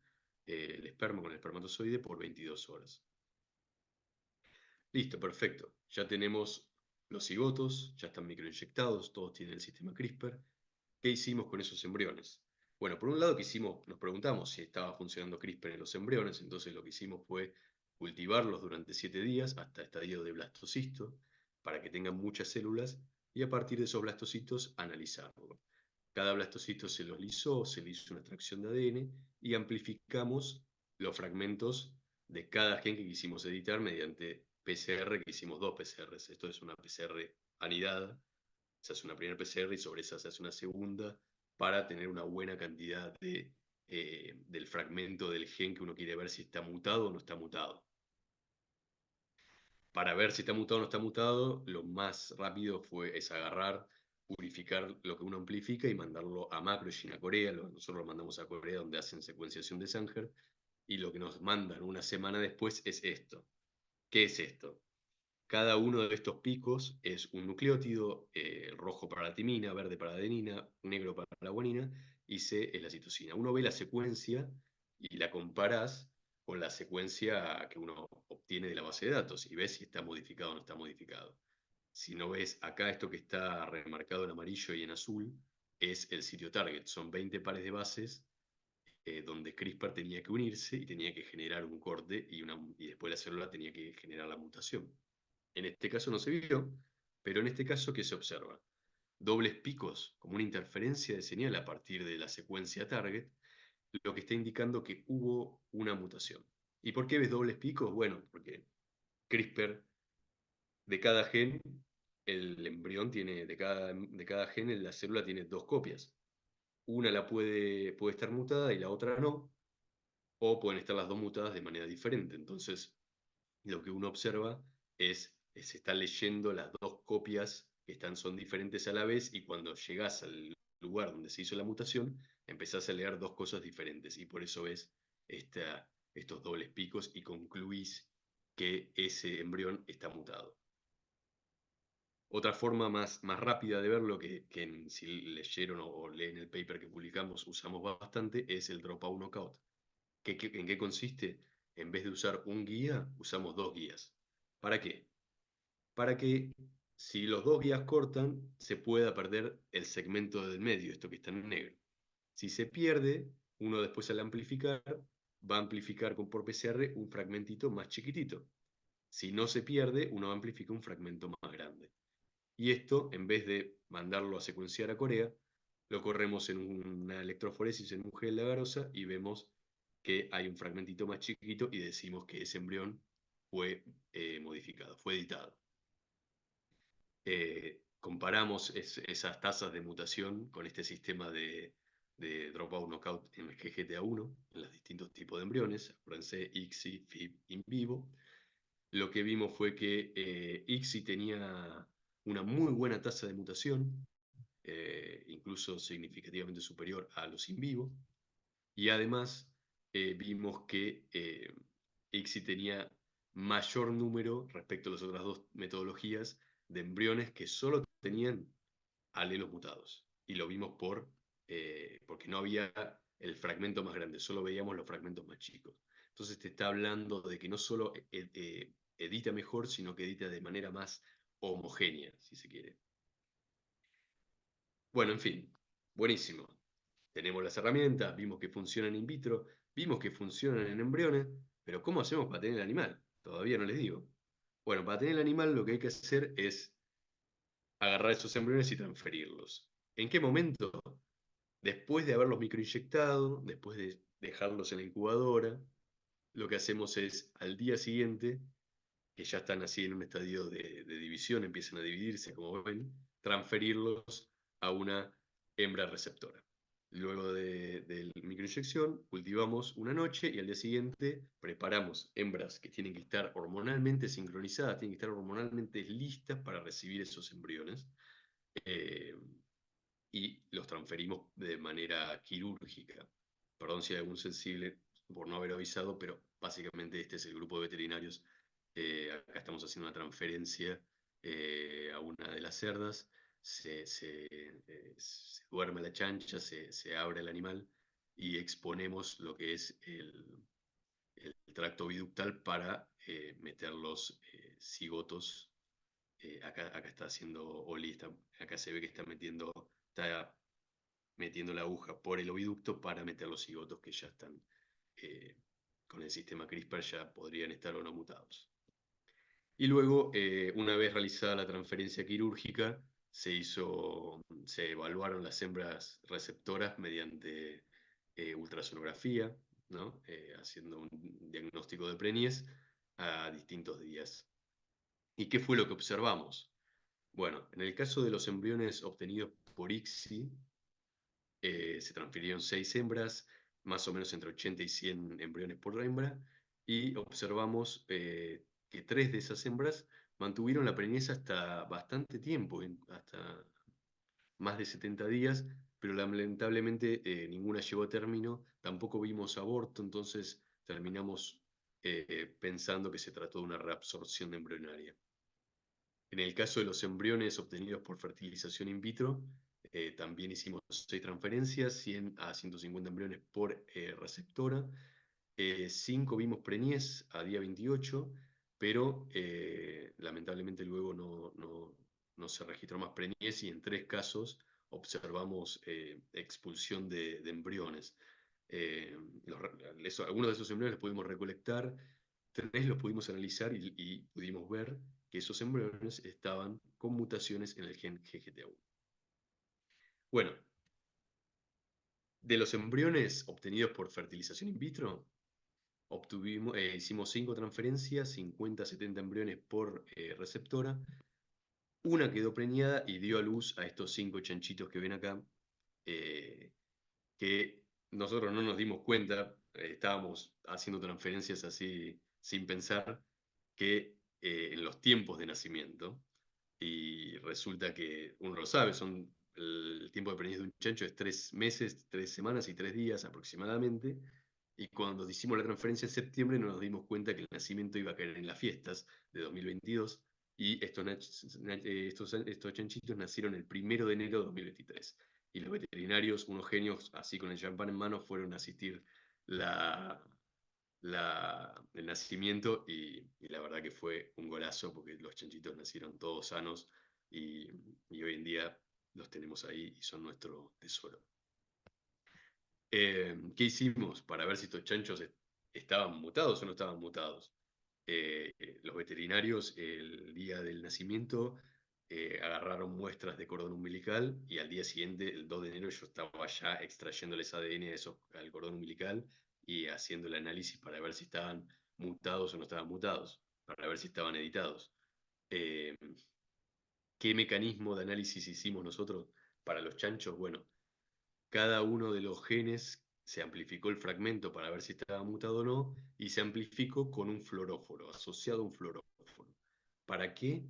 el esperma, con el espermatozoide, por 22 horas. Listo, perfecto. Ya tenemos los cigotos, ya están microinyectados, todos tienen el sistema CRISPR. ¿Qué hicimos con esos embriones? Bueno, por un lado nos preguntamos si estaba funcionando CRISPR en los embriones, entonces lo que hicimos fue cultivarlos durante 7 días hasta estadio de blastocisto, para que tengan muchas células, y a partir de esos blastocitos analizarlo. Cada blastocito se los lisó, se le hizo una extracción de ADN y amplificamos los fragmentos de cada gen que quisimos editar mediante PCR, que hicimos 2 PCRs. Esto es una PCR anidada. Se hace una primera PCR y sobre esa se hace una segunda para tener una buena cantidad del fragmento del gen que uno quiere ver si está mutado o no está mutado. Para ver si está mutado o no está mutado, lo más rápido es agarrar, purificar lo que uno amplifica y mandarlo a Macrogen, a Corea. Nosotros lo mandamos a Corea, donde hacen secuenciación de Sanger, y lo que nos mandan una semana después es esto. ¿Qué es esto? Cada uno de estos picos es un nucleótido, rojo para la timina, verde para la adenina, negro para la guanina, y C es la citosina. Uno ve la secuencia y la comparás con la secuencia que uno obtiene de la base de datos y ves si está modificado o no está modificado. Si no ves acá, esto que está remarcado en amarillo y en azul es el sitio target. Son 20 pares de bases, donde CRISPR tenía que unirse y tenía que generar un corte, y después la célula tenía que generar la mutación. En este caso no se vio, pero en este caso, ¿qué se observa? Dobles picos, como una interferencia de señal a partir de la secuencia target, lo que está indicando que hubo una mutación. ¿Y por qué ves dobles picos? Bueno, porque CRISPR, de cada gen, el embrión tiene, de cada gen, la célula tiene 2 copias. Una puede estar mutada y la otra no, o pueden estar las dos mutadas de manera diferente. Entonces, lo que uno observa se está leyendo las dos copias que son diferentes a la vez, y cuando llegás al lugar donde se hizo la mutación, empezás a leer dos cosas diferentes, y por eso ves estos dobles picos y concluís que ese embrión está mutado. Otra forma más rápida de verlo, que si leyeron o leen el paper que publicamos usamos bastante, es el dropout knockout. ¿En qué consiste? En vez de usar un guía, usamos 2 guías. ¿Para qué? Para que si los dos guías cortan, se pueda perder el segmento del medio, esto que está en negro. Si se pierde, uno después al amplificar, va a amplificar por PCR un fragmentito más chiquitito. Si no se pierde, uno amplifica un fragmento más grande. Y esto, en vez de mandarlo a secuenciar a Corea, lo corremos en una electroforesis en un gel de agarose y vemos que hay un fragmentito más chiquito y decimos que ese embrión fue modificado, fue editado. Comparamos esas tasas de mutación con este sistema de dropout knockout en el GGTA1, en los distintos tipos de embriones, acuérdense, ICSI, FIB, in vivo. Lo que vimos fue que ICSI tenía una muy buena tasa de mutación, incluso significativamente superior a los in vivo, y además vimos que ICSI tenía mayor número respecto a las otras dos metodologías de embriones que solo tenían alelos mutados. Y lo vimos porque no había el fragmento más grande, solo veíamos los fragmentos más chicos. Entonces te está hablando de que no solo edita mejor, sino que edita de manera más homogénea, si se quiere. Bueno, en fin, buenísimo. Tenemos las herramientas, vimos que funcionan in vitro, vimos que funcionan en embriones, pero ¿cómo hacemos para tener el animal? Todavía no les digo. Bueno, para tener el animal lo que hay que hacer es agarrar esos embriones y transferirlos. ¿En qué momento? Después de haberlos microinyectado, después de dejarlos en la incubadora, lo que hacemos es al día siguiente, que ya están así en un estadio de división, empiezan a dividirse, como ven, transferirlos a una hembra receptora. Luego de la microinyección, cultivamos una noche y al día siguiente preparamos hembras que tienen que estar hormonalmente sincronizadas, tienen que estar hormonalmente listas para recibir esos embriones. Eh, y los transferimos de manera quirúrgica. Perdón si hay algún sensible por no haber avisado, pero básicamente este es el grupo de veterinarios. Acá estamos haciendo una transferencia a una de las cerdas, se duerme la chancha, se abre el animal y exponemos lo que es el tracto biductal para meter los cigotos. Acá está haciendo Oli, acá se ve que está metiendo la aguja por el oviducto para meter los cigotos que ya están eh, con el sistema CRISPR, ya podrían estar o no mutados. Y luego, una vez realizada la transferencia quirúrgica, se evaluaron las hembras receptoras mediante ultrasonografía, ¿no? Haciendo un diagnóstico de preñez a distintos días. ¿Y qué fue lo que observamos? Bueno, en el caso de los embriones obtenidos por ICSI, se transfirieron 6 hembras, más o menos entre 80 y 100 embriones por hembra, y observamos que 3 de esas hembras mantuvieron la preñez hasta bastante tiempo, hasta más de 70 días, pero lamentablemente ninguna llegó a término, tampoco vimos aborto, entonces terminamos pensando que se trató de una reabsorción embrionaria. En el caso de los embriones obtenidos por fertilización in vitro, también hicimos 6 transferencias, 100 a 150 embriones por receptora. 5 vimos preñez a día 28, pero lamentablemente luego no se registró más preñez y en 3 casos observamos expulsión de embriones. Algunos de esos embriones los pudimos recolectar, 3 los pudimos analizar y pudimos ver que esos embriones estaban con mutaciones en el gen GGTA1. Bueno, de los embriones obtenidos por fertilización in vitro, hicimos 5 transferencias, 50-70 embriones por receptora. Una quedó preñada y dio a luz a estos 5 chanchitos que ven acá, que nosotros no nos dimos cuenta, estábamos haciendo transferencias así sin pensar, que en los tiempos de nacimiento, y resulta que uno lo sabe, el tiempo de preñez de un chancho es 3 meses, 3 semanas y 3 días aproximadamente, y cuando hicimos la transferencia en septiembre nos dimos cuenta que el nacimiento iba a caer en las fiestas de 2022, y estos chanchitos nacieron el 1 de enero de 2023. Y los veterinarios, unos genios, así con el champán en mano, fueron a asistir el nacimiento y la verdad que fue un golazo porque los chanchitos nacieron todos sanos y, y hoy en día los tenemos ahí y son nuestro tesoro. ¿Qué hicimos para ver si estos chanchos estaban mutados o no estaban mutados? Los veterinarios el día del nacimiento agarraron muestras de cordón umbilical y al día siguiente, el 2 de enero, yo estaba ya extrayéndoles ADN al cordón umbilical y haciendo el análisis para ver si estaban mutados o no estaban mutados, para ver si estaban editados. Eh, ¿Qué mecanismo de análisis hicimos nosotros para los chanchos? Bueno, cada uno de los genes se amplificó el fragmento para ver si estaba mutado o no, y se amplificó con un fluoróforo, asociado a un fluoróforo. ¿Para qué?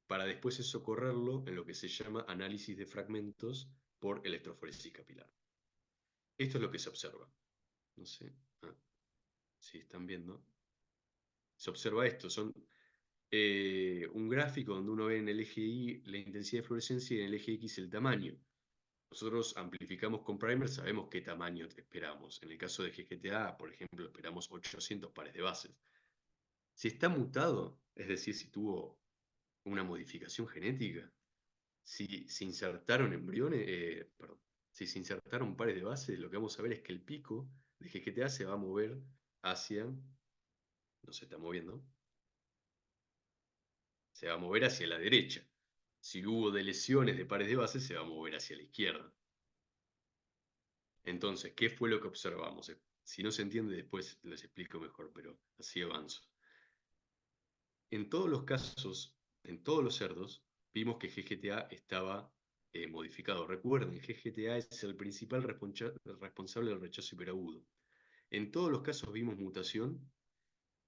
Para después eso correrlo en lo que se llama análisis de fragmentos por electroforesis capilar. Esto es lo que se observa. No sé si están viendo. Se observa esto, son un gráfico donde uno ve en el eje Y la intensidad de fluorescencia y en el eje X el tamaño. Nosotros amplificamos con primer, sabemos qué tamaño esperamos. En el caso de GGTA, por ejemplo, esperamos 800 pares de bases. Si está mutado, es decir, si tuvo una modificación genética, si se insertaron embriones, perdón, si se insertaron pares de bases, lo que vamos a ver es que el pico de GGTA se va a mover hacia, no se está moviendo, se va a mover hacia la derecha. Si hubo deleciones de pares de bases, se va a mover hacia la izquierda. Entonces, ¿qué fue lo que observamos? Si no se entiende, después les explico mejor, pero así avanzo. En todos los casos, en todos los cerdos, vimos que GGTA estaba modificado. Recuerden, GGTA es el principal responsable del rechazo hiperagudo. En todos los casos vimos mutación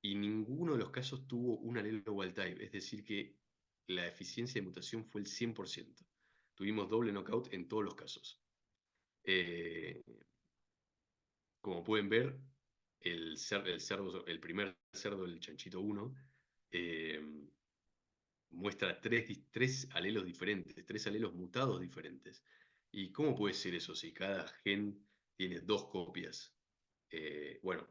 y ninguno de los casos tuvo un alelo wild type, es decir, que la eficiencia de mutación fue el 100%. Tuvimos doble knockout en todos los casos. Como pueden ver, el primer cerdo, el chanchito 1, eh, muestra tres alelos diferentes, tres alelos mutados diferentes. ¿Y cómo puede ser eso si cada gen tiene dos copias? Bueno,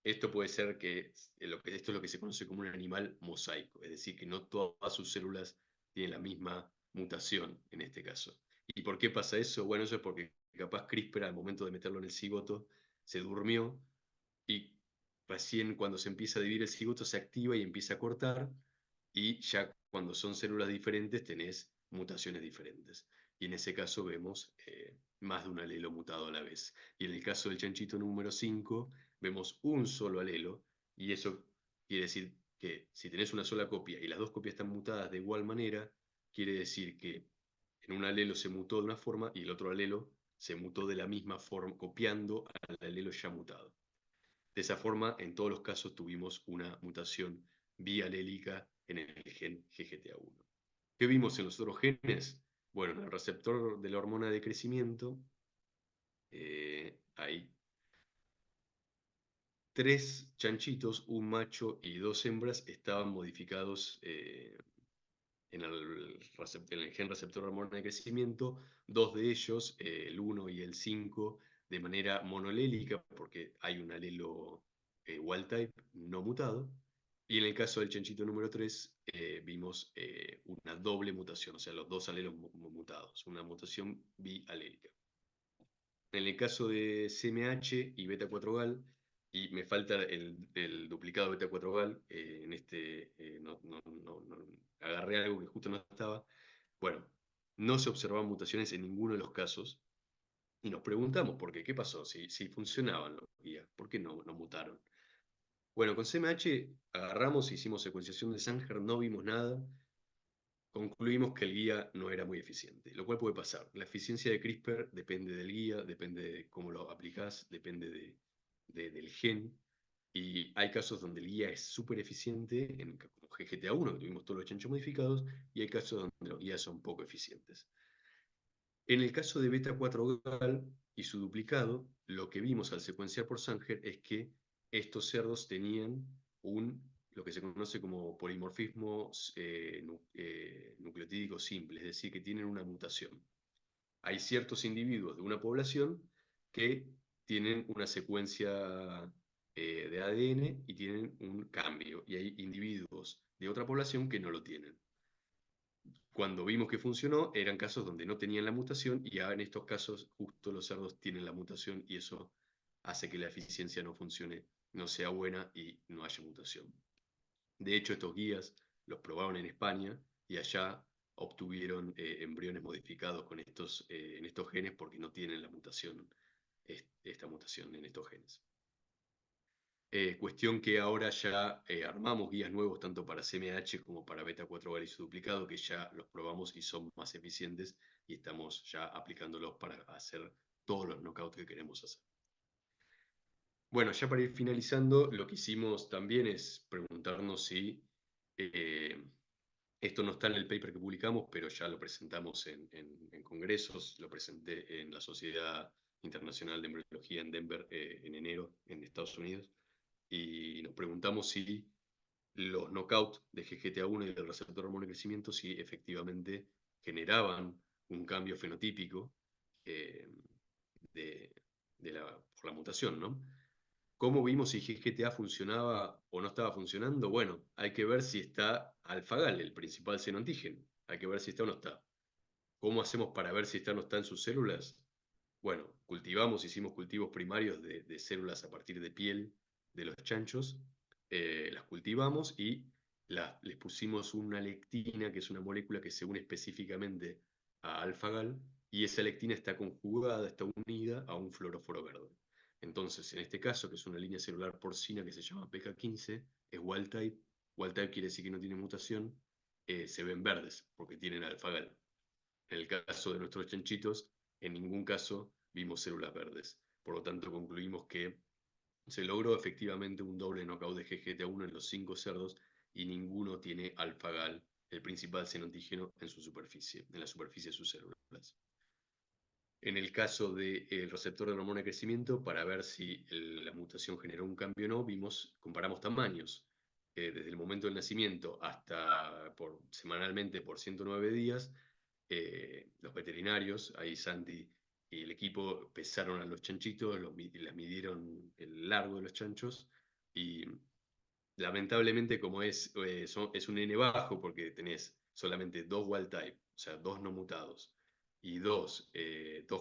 esto puede ser esto es lo que se conoce como un animal mosaico, es decir, que no todas sus células tienen la misma mutación en este caso. ¿Y por qué pasa eso? Bueno, eso es porque capaz CRISPR al momento de meterlo en el cigoto se durmió y recién cuando se empieza a dividir el cigoto se activa y empieza a cortar, y ya cuando son células diferentes tenés mutaciones diferentes. Y en ese caso vemos más de un alelo mutado a la vez. Y en el caso del chanchito número 5 vemos un solo alelo, y eso quiere decir que si tenés una sola copia y las dos copias están mutadas de igual manera, quiere decir que en un alelo se mutó de una forma y el otro alelo se mutó de la misma forma, copiando al alelo ya mutado. De esa forma, en todos los casos tuvimos una mutación bialélica en el gen GGTA1. ¿Qué vimos en los otros genes? Bueno, en el receptor de la hormona de crecimiento, hay tres chanchitos, un macho y dos hembras, estaban modificados en el gen receptor de hormona de crecimiento, dos de ellos, el 1 y el 5, de manera monolélica, porque hay un alelo wild type no mutado, y en el caso del chanchito número 3, vimos una doble mutación, o sea, los dos alelos mutados, una mutación bialélica. En el caso de CMH y beta-4-gal, y me falta el duplicado beta-4-gal, agarré algo que justo no estaba. Bueno, no se observaban mutaciones en ninguno de los casos, y nos preguntamos por qué, ¿qué pasó? Si funcionaban los guías, ¿por qué no mutaron? Bueno, con CMH agarramos, hicimos secuenciación de Sanger, no vimos nada, concluimos que el guía no era muy eficiente, lo cual puede pasar. La eficiencia de CRISPR depende del guía, depende de cómo lo aplicás, depende del gen, y hay casos donde el guía es súper eficiente, como GGTA1, que tuvimos todos los chanchos modificados, y hay casos donde los guías son poco eficientes. En el caso de beta-4-gal y su duplicado, lo que vimos al secuenciar por Sanger es que estos cerdos tenían lo que se conoce como polimorfismo nucleotídico simple, es decir, que tienen una mutación. Hay ciertos individuos de una población que tienen una secuencia de ADN y tienen un cambio, y hay individuos de otra población que no lo tienen. Cuando vimos que funcionó, eran casos donde no tenían la mutación y en estos casos justo los cerdos tienen la mutación y eso hace que la eficiencia no funcione, no sea buena y no haya mutación. De hecho, estos guías los probaron en España y allá obtuvieron embriones modificados con en estos genes porque no tienen la mutación, esta mutación en estos genes. Cuestión que ahora ya armamos guías nuevos tanto para CMH como para beta 4 gal duplicado, que ya los probamos y son más eficientes y estamos ya aplicándolos para hacer todos los knockouts que queremos hacer. Bueno, ya para ir finalizando, lo que hicimos también es preguntarnos si eh, esto no está en el paper que publicamos, pero ya lo presentamos en congresos, lo presenté en la Sociedad Internacional de Embriología en Denver en enero en Estados Unidos, y nos preguntamos si los knockouts de GGTA1 y del receptor hormona de crecimiento si efectivamente generaban un cambio fenotípico eh, de, por la mutación, ¿no? ¿Cómo vimos si GGTA funcionaba o no estaba funcionando? Bueno, hay que ver si está alfagal, el principal senoantígeno. Hay que ver si está o no está. ¿Cómo hacemos para ver si está o no está en sus células? Bueno, hicimos cultivos primarios de células a partir de piel de los chanchos, las cultivamos y les pusimos una lectina, que es una molécula que se une específicamente a alfagal, y esa lectina está conjugada, está unida a un fluoróforo verde. Entonces, en este caso, que es una línea celular porcina que se llama PK15, es wild type. Wild type quiere decir que no tiene mutación, se ven verdes porque tienen alfagal. En el caso de nuestros chanchitos, en ningún caso vimos células verdes. Por lo tanto, concluimos que se logró efectivamente un doble knockout de GGT1 en los 5 cerdos y ninguno tiene alfagal, el principal senoantígeno, en su superficie, en la superficie de sus células. En el caso del receptor de hormona de crecimiento, para ver si la mutación generó un cambio o no, comparamos tamaños. Desde el momento del nacimiento hasta semanalmente por 109 días, los veterinarios, ahí Santi y el equipo pesaron a los chanchitos, les midieron el largo de los chanchos y lamentablemente como es un N bajo porque tenés solamente dos wild type, o sea, dos no mutados, y dos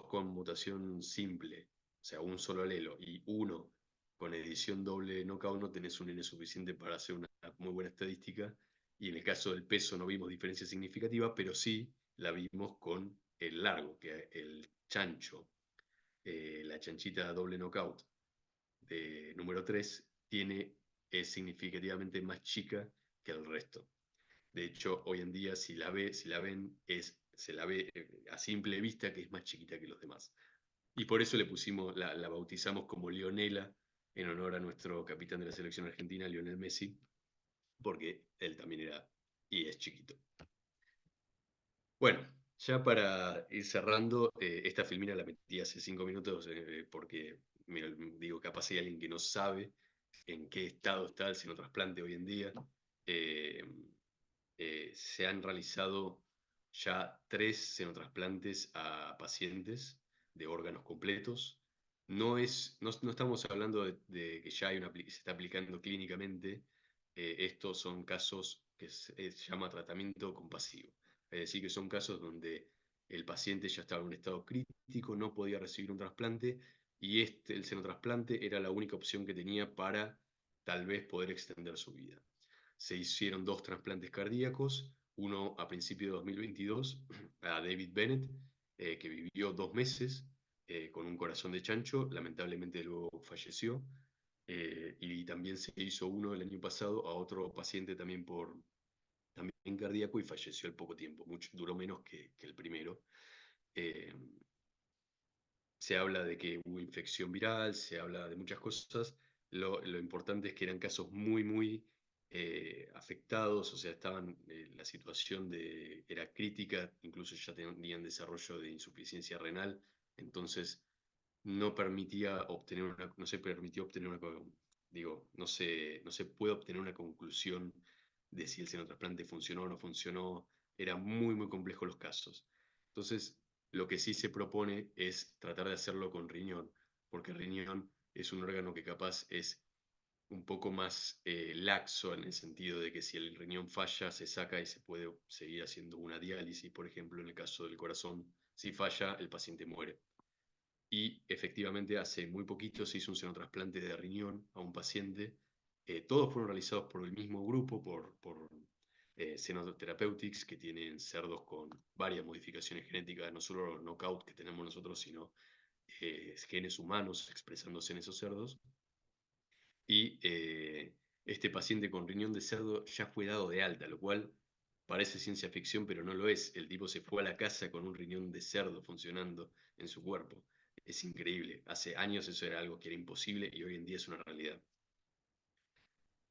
con mutación simple, o sea, un solo alelo, y uno con edición doble knockout, no tenés un N suficiente para hacer una muy buena estadística, y en el caso del peso no vimos diferencia significativa, pero sí la vimos con el largo, que el chancho, la chanchita doble knockout de número 3 es significativamente más chica que el resto. De hecho, hoy en día, si la ven, se la ve a simple vista que es más chiquita que los demás. Y por eso la bautizamos como Leonela, en honor a nuestro capitán de la selección argentina, Lionel Messi, porque él también era y es chiquito. Bueno, ya para ir cerrando, esta filmina la metí hace 5 minutos porque, mira, digo, capaz hay alguien que no sabe en qué estado está el senotrasplante hoy en día. Eh, Se han realizado ya 3 senotrasplantes a pacientes de órganos completos. No estamos hablando de que ya se está aplicando clínicamente. Estos son casos que se llama tratamiento compasivo. Es decir, que son casos donde el paciente ya estaba en un estado crítico, no podía recibir un trasplante y el senotrasplante era la única opción que tenía para tal vez poder extender su vida. Se hicieron 2 trasplantes cardíacos, uno a principios de 2022 a David Bennett, que vivió 2 meses con un corazón de chancho, lamentablemente luego falleció, y también se hizo uno el año pasado a otro paciente también cardíaco y falleció al poco tiempo, duró menos que el primero. Eh, Se habla de que hubo infección viral, se habla de muchas cosas. Lo importante es que eran casos muy afectados, o sea, la situación era crítica, incluso ya tenían desarrollo de insuficiencia renal, entonces no se permitió obtener no se puede obtener una conclusión de si el senotrasplante funcionó o no funcionó, eran muy complejos los casos. Entonces, lo que sí se propone es tratar de hacerlo con riñón, porque el riñón es un órgano que capaz es un poco más laxo, en el sentido de que si el riñón falla, se saca y se puede seguir haciendo una diálisis, por ejemplo, en el caso del corazón. Si falla, el paciente muere. Y efectivamente hace muy poquito se hizo un senotrasplante de riñón a un paciente. Todos fueron realizados por el mismo grupo, por Xenotherapeutics, que tienen cerdos con varias modificaciones genéticas, no solo los knockout que tenemos nosotros, sino genes humanos expresándose en esos cerdos. Y este paciente con riñón de cerdo ya fue dado de alta, lo cual parece ciencia ficción, pero no lo es. El tipo se fue a la casa con un riñón de cerdo funcionando en su cuerpo. Es increíble. Hace años eso era algo que era imposible y hoy en día es una realidad.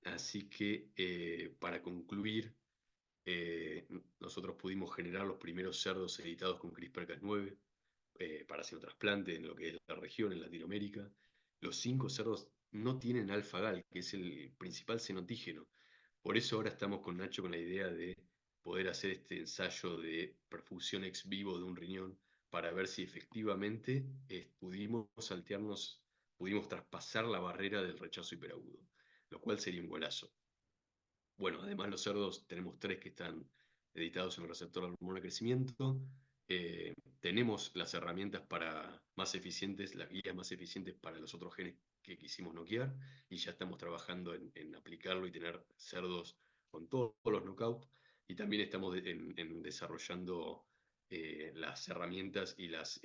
Así que, para concluir, nosotros pudimos generar los primeros cerdos editados con CRISPR-Cas9 para hacer un trasplante en lo que es la región, en Latinoamérica. Los 5 cerdos no tienen alfa-gal, que es el principal xenoantígeno. Por eso ahora estamos con Nacho con la idea de poder hacer este ensayo de perfusión ex vivo de un riñón para ver si efectivamente pudimos saltearnos, pudimos traspasar la barrera del rechazo hiperagudo, lo cual sería un golazo. Bueno, además los cerdos, tenemos 3 que están editados en el receptor de la hormona de crecimiento. Tenemos las herramientas para más eficientes, las guías más eficientes para los otros genes que quisimos noquear, y ya estamos trabajando en aplicarlo y tener cerdos con todos los knockout. Y también estamos desarrollando las herramientas y las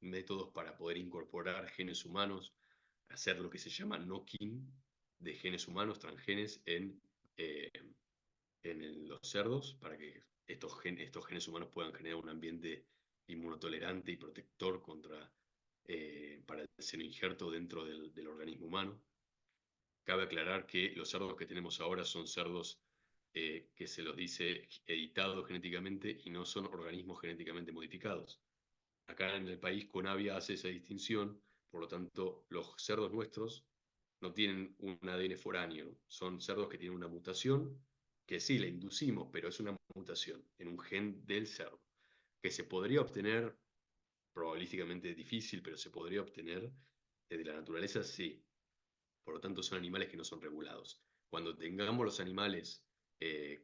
métodos para poder incorporar genes humanos, hacer lo que se llama knocking de genes humanos, transgenes, eh, en los cerdos, para que estos genes humanos puedan generar un ambiente inmunotolerante y protector para el senoinjerto dentro del organismo humano. Cabe aclarar que los cerdos que tenemos ahora son cerdos que se los dice editados genéticamente y no son organismos genéticamente modificados. Acá en el país Conavia hace esa distinción, por lo tanto los cerdos nuestros no tienen un ADN foráneo, son cerdos que tienen una mutación, que sí, la inducimos, pero es una mutación en un gen del cerdo, que se podría obtener, probabilísticamente difícil, pero se podría obtener de la naturaleza, sí. Por lo tanto, son animales que no son regulados. Cuando tengamos los animales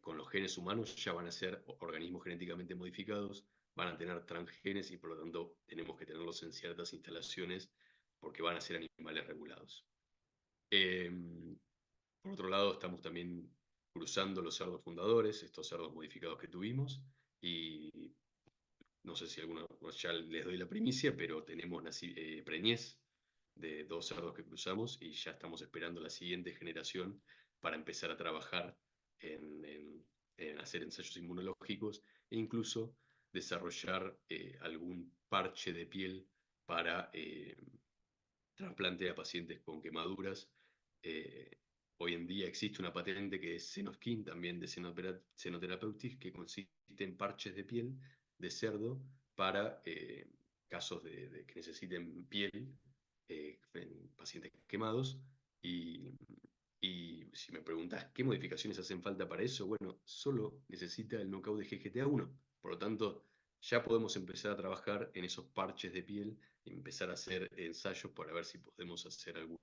con los genes humanos, ya van a ser organismos genéticamente modificados, van a tener transgenes y por lo tanto tenemos que tenerlos en ciertas instalaciones porque van a ser animales regulados. Eh, por otro lado, estamos también cruzando los cerdos fundadores, estos cerdos modificados que tuvimos, y no sé si alguno, ya les doy la primicia, pero tenemos preñez de 2 cerdos que cruzamos y ya estamos esperando la siguiente generación para empezar a trabajar en hacer ensayos inmunológicos e incluso desarrollar algún parche de piel para trasplante a pacientes con quemaduras. Eh, Hoy en día existe una patente que es Xenoskin, también de Xenotherapeutics, que consiste en parches de piel de cerdo para casos que necesiten piel en pacientes quemados. Y, y si me preguntas qué modificaciones hacen falta para eso, bueno, solo necesita el knockout de GGTA1. Por lo tanto, ya podemos empezar a trabajar en esos parches de piel y empezar a hacer ensayos para ver si podemos hacer alguna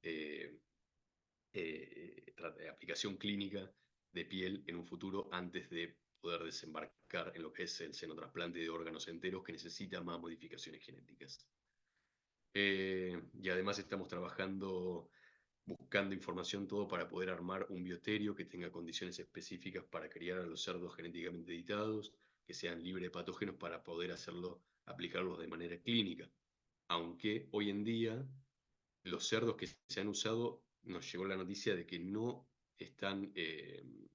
eh, aplicación clínica de piel en un futuro antes de poder desembarcar en lo que es el senotrasplante de órganos enteros que necesita más modificaciones genéticas. Y además estamos trabajando, buscando información todo para poder armar un bioterio que tenga condiciones específicas para criar a los cerdos genéticamente editados, que sean libres de patógenos para poder aplicarlos de manera clínica. Aunque hoy en día los cerdos que se han usado, nos llegó la noticia de que no están en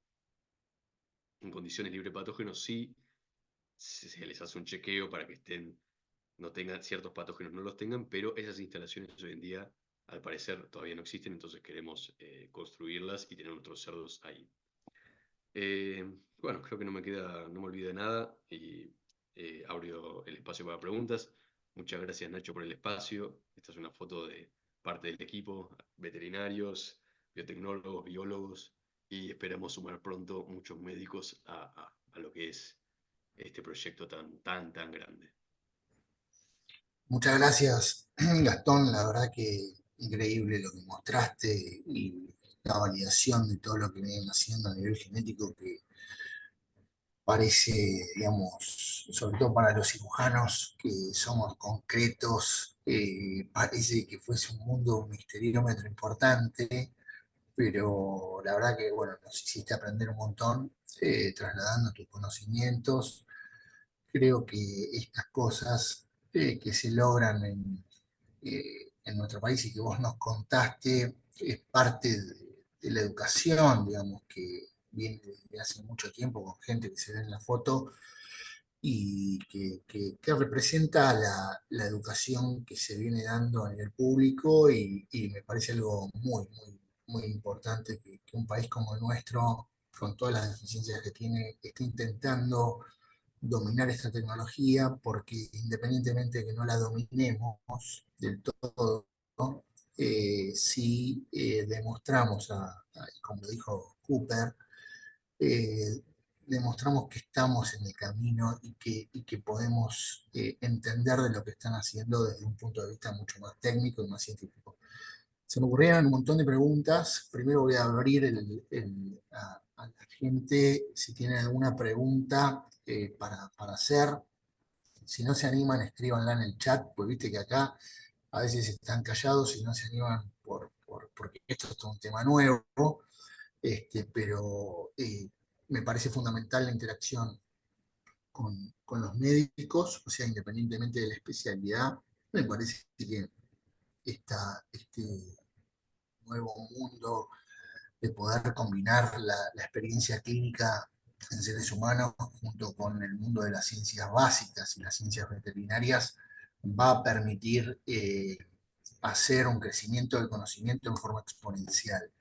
condiciones libres de patógenos, sí se les hace un chequeo para que no tengan ciertos patógenos, no los tengan, pero esas instalaciones hoy en día al parecer todavía no existen, entonces queremos construirlas y tener nuestros cerdos ahí. Bueno, creo que no me olvido de nada y abro el espacio para preguntas. Muchas gracias, Nacho, por el espacio. Esta es una foto de parte del equipo, veterinarios, biotecnólogos, biólogos, y esperamos sumar pronto muchos médicos a lo que es este proyecto tan, tan, tan grande. Muchas gracias, Gastón. La verdad que increíble lo que mostraste y la validación de todo lo que vienen haciendo a nivel genético, que parece, digamos, sobre todo para los cirujanos que somos concretos, parece que fuese un mundo, un misteriómetro importante, pero la verdad que, bueno, nos hiciste aprender un montón, trasladando tus conocimientos. Creo que estas cosas que se logran en nuestro país y que vos nos contaste es parte de la educación, digamos, que viene desde hace mucho tiempo con gente que se ve en la foto y que representa la educación que se viene dando a nivel público y me parece algo muy importante que un país como el nuestro, con todas las deficiencias que tiene, esté intentando dominar esta tecnología, porque independientemente de que no la dominemos del todo, ¿no? Si demostramos, como dijo Cooper, eh, demostramos que estamos en el camino y que podemos entender de lo que están haciendo desde un punto de vista mucho más técnico y más científico. Se me ocurrieron un montón de preguntas. Primero voy a abrir a la gente si tiene alguna pregunta para hacer. Si no se animan, escríbanla en el chat, pues viste que acá a veces están callados y no se animan porque esto es todo un tema nuevo, pero me parece fundamental la interacción con los médicos, o sea, independientemente de la especialidad, me parece que este nuevo mundo de poder combinar la experiencia clínica en seres humanos junto con el mundo de las ciencias básicas y las ciencias veterinarias va a permitir hacer un crecimiento del conocimiento en forma exponencial.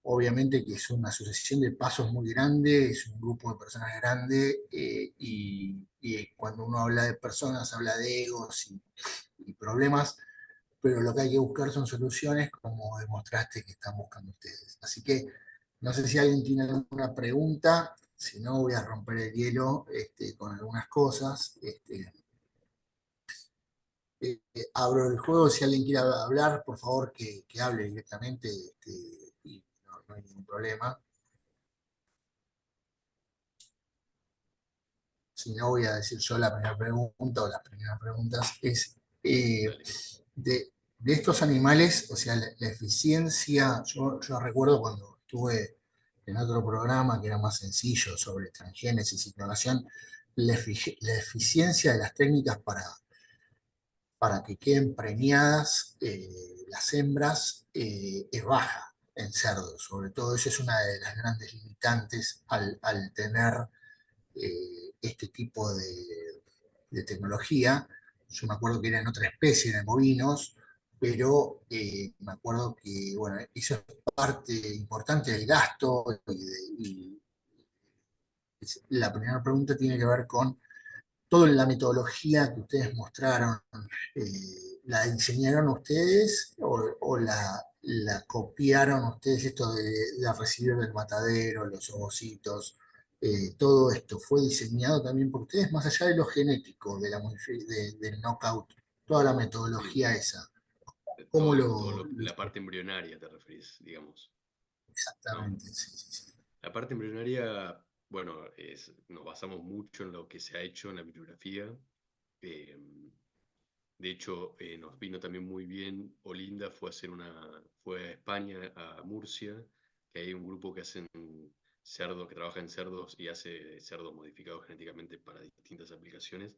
Obviamente que es una sucesión de pasos muy grande, es un grupo de personas grande y cuando uno habla de personas habla de egos y problemas, pero lo que hay que buscar son soluciones como demostraste que están buscando ustedes. Así que no sé si alguien tiene alguna pregunta, si no voy a romper el hielo con algunas cosas. Abro el juego, si alguien quiere hablar, por favor que hable directamente y no hay ningún problema. Si no, voy a decir yo la primera pregunta o las primeras preguntas. Es eh, Dale. de estos animales, o sea, la eficiencia, yo recuerdo cuando estuve en otro programa que era más sencillo sobre transgénesis y clonación, la eficiencia de las técnicas para que queden preñadas las hembras es baja en cerdos. Sobre todo, eso es una de las grandes limitantes al tener este tipo de tecnología. Yo me acuerdo que era en otra especie, eran bovinos, pero me acuerdo que, bueno, eso es parte importante del gasto y la primera pregunta tiene que ver con toda la metodología que ustedes mostraron. ¿La diseñaron ustedes o la copiaron ustedes esto de recibir del matadero, los ovocitos? Todo esto fue diseñado también por ustedes, más allá de lo genético, del knockout, toda la Sí, metodología esa. de ¿Cómo la parte embrionaria te referís, digamos, ¿no? exactamente? Sí, sí, sí. La parte embrionaria, bueno, nos basamos mucho en lo que se ha hecho en la bibliografía. eh, de hecho, nos vino también muy bien. Olinda fue a España, a Murcia, que hay un grupo que hacen cerdo, que trabaja en cerdos y hace cerdos modificados genéticamente para distintas aplicaciones.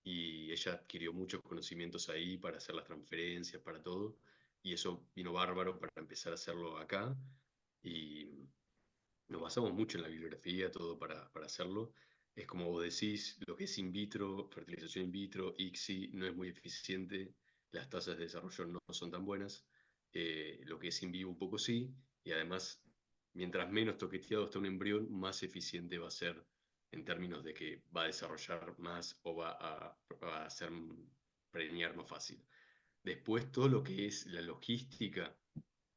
Y ella adquirió muchos conocimientos ahí para hacer las transferencias, para todo. Y eso vino bárbaro para empezar a hacerlo acá. Y nos basamos mucho en la bibliografía, todo para hacerlo. Es como vos decís, lo que es in vitro, fertilización in vitro, ICSI, no es muy eficiente, las tasas de desarrollo no son tan buenas. Lo que es in vivo un poco sí, y además, mientras menos toqueteado está un embrión, más eficiente va a ser en términos de que va a desarrollar más o va a hacer preñar más fácil. Después, todo lo que es la logística,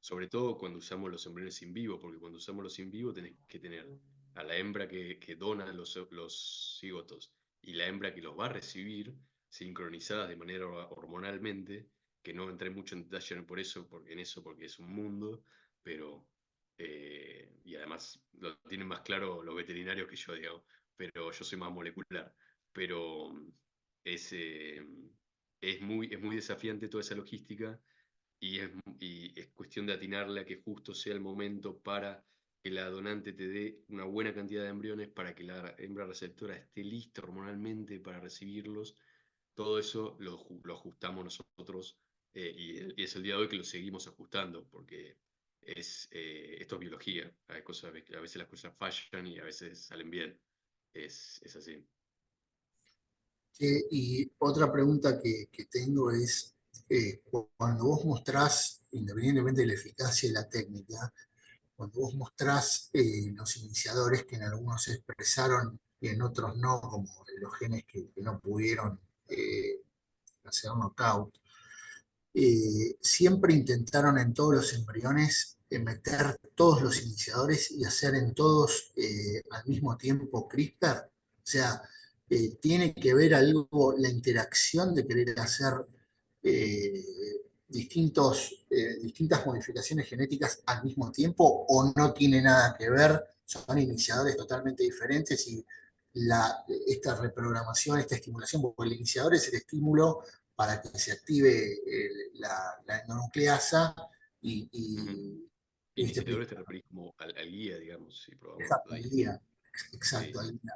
sobre todo cuando usamos los embriones in vivo, porque cuando usamos los in vivo tenés que tener a la hembra que dona los cigotos y la hembra que los va a recibir sincronizadas de manera hormonalmente, que no entré mucho en detalle por eso, porque es un mundo, pero, y además lo tienen más claro los veterinarios que yo, digamos, pero yo soy más molecular, pero es, eh, es muy desafiante toda esa logística y es cuestión de atinarle a que justo sea el momento para que la donante te dé una buena cantidad de embriones para que la hembra receptora esté lista hormonalmente para recibirlos. Todo eso lo ajustamos nosotros y es el día de hoy que lo seguimos ajustando porque esto es biología. Hay cosas, a veces las cosas fallan y a veces salen bien. Es así. Y otra pregunta que tengo es, cuando vos mostrás, independientemente de la eficacia y la técnica, cuando vos mostrás los iniciadores que en algunos se expresaron y en otros no, como los genes que no pudieron hacer knockout, siempre intentaron en todos los embriones meter todos los iniciadores y hacer en todos al mismo tiempo CRISPR. O sea, tiene que ver algo, la interacción de querer hacer distintas modificaciones genéticas al mismo tiempo o no tiene nada que ver, son iniciadores totalmente diferentes y esta reprogramación, esta estimulación, porque el iniciador es el estímulo para que se active la endonucleasa y, Ujú. y, Iniciadores te referís como al guía, digamos, si probamos, exacto, lo al dijiste. día. Sí. Exacto, al día.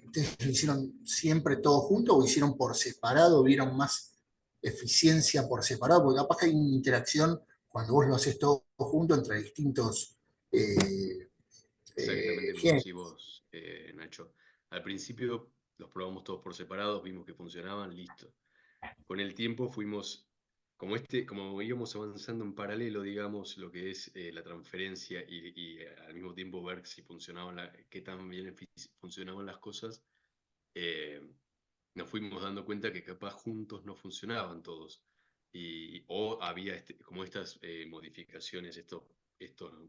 ¿Ustedes lo hicieron siempre todo junto o hicieron por separado? ¿Vieron más eficiencia por separado? Porque capaz que hay una interacción cuando vos lo haces todo junto entre distintos eh, Exactamente como genes. decís vos, Nacho. Al principio los probamos todos por separados, vimos que funcionaban, listo. Con el tiempo fuimos, como íbamos avanzando en paralelo, digamos, lo que es la transferencia al mismo tiempo ver si funcionaban, qué tan bien funcionaban las cosas, eh, nos fuimos dando cuenta que capaz juntos no funcionaban todos. O había como estas modificaciones, estas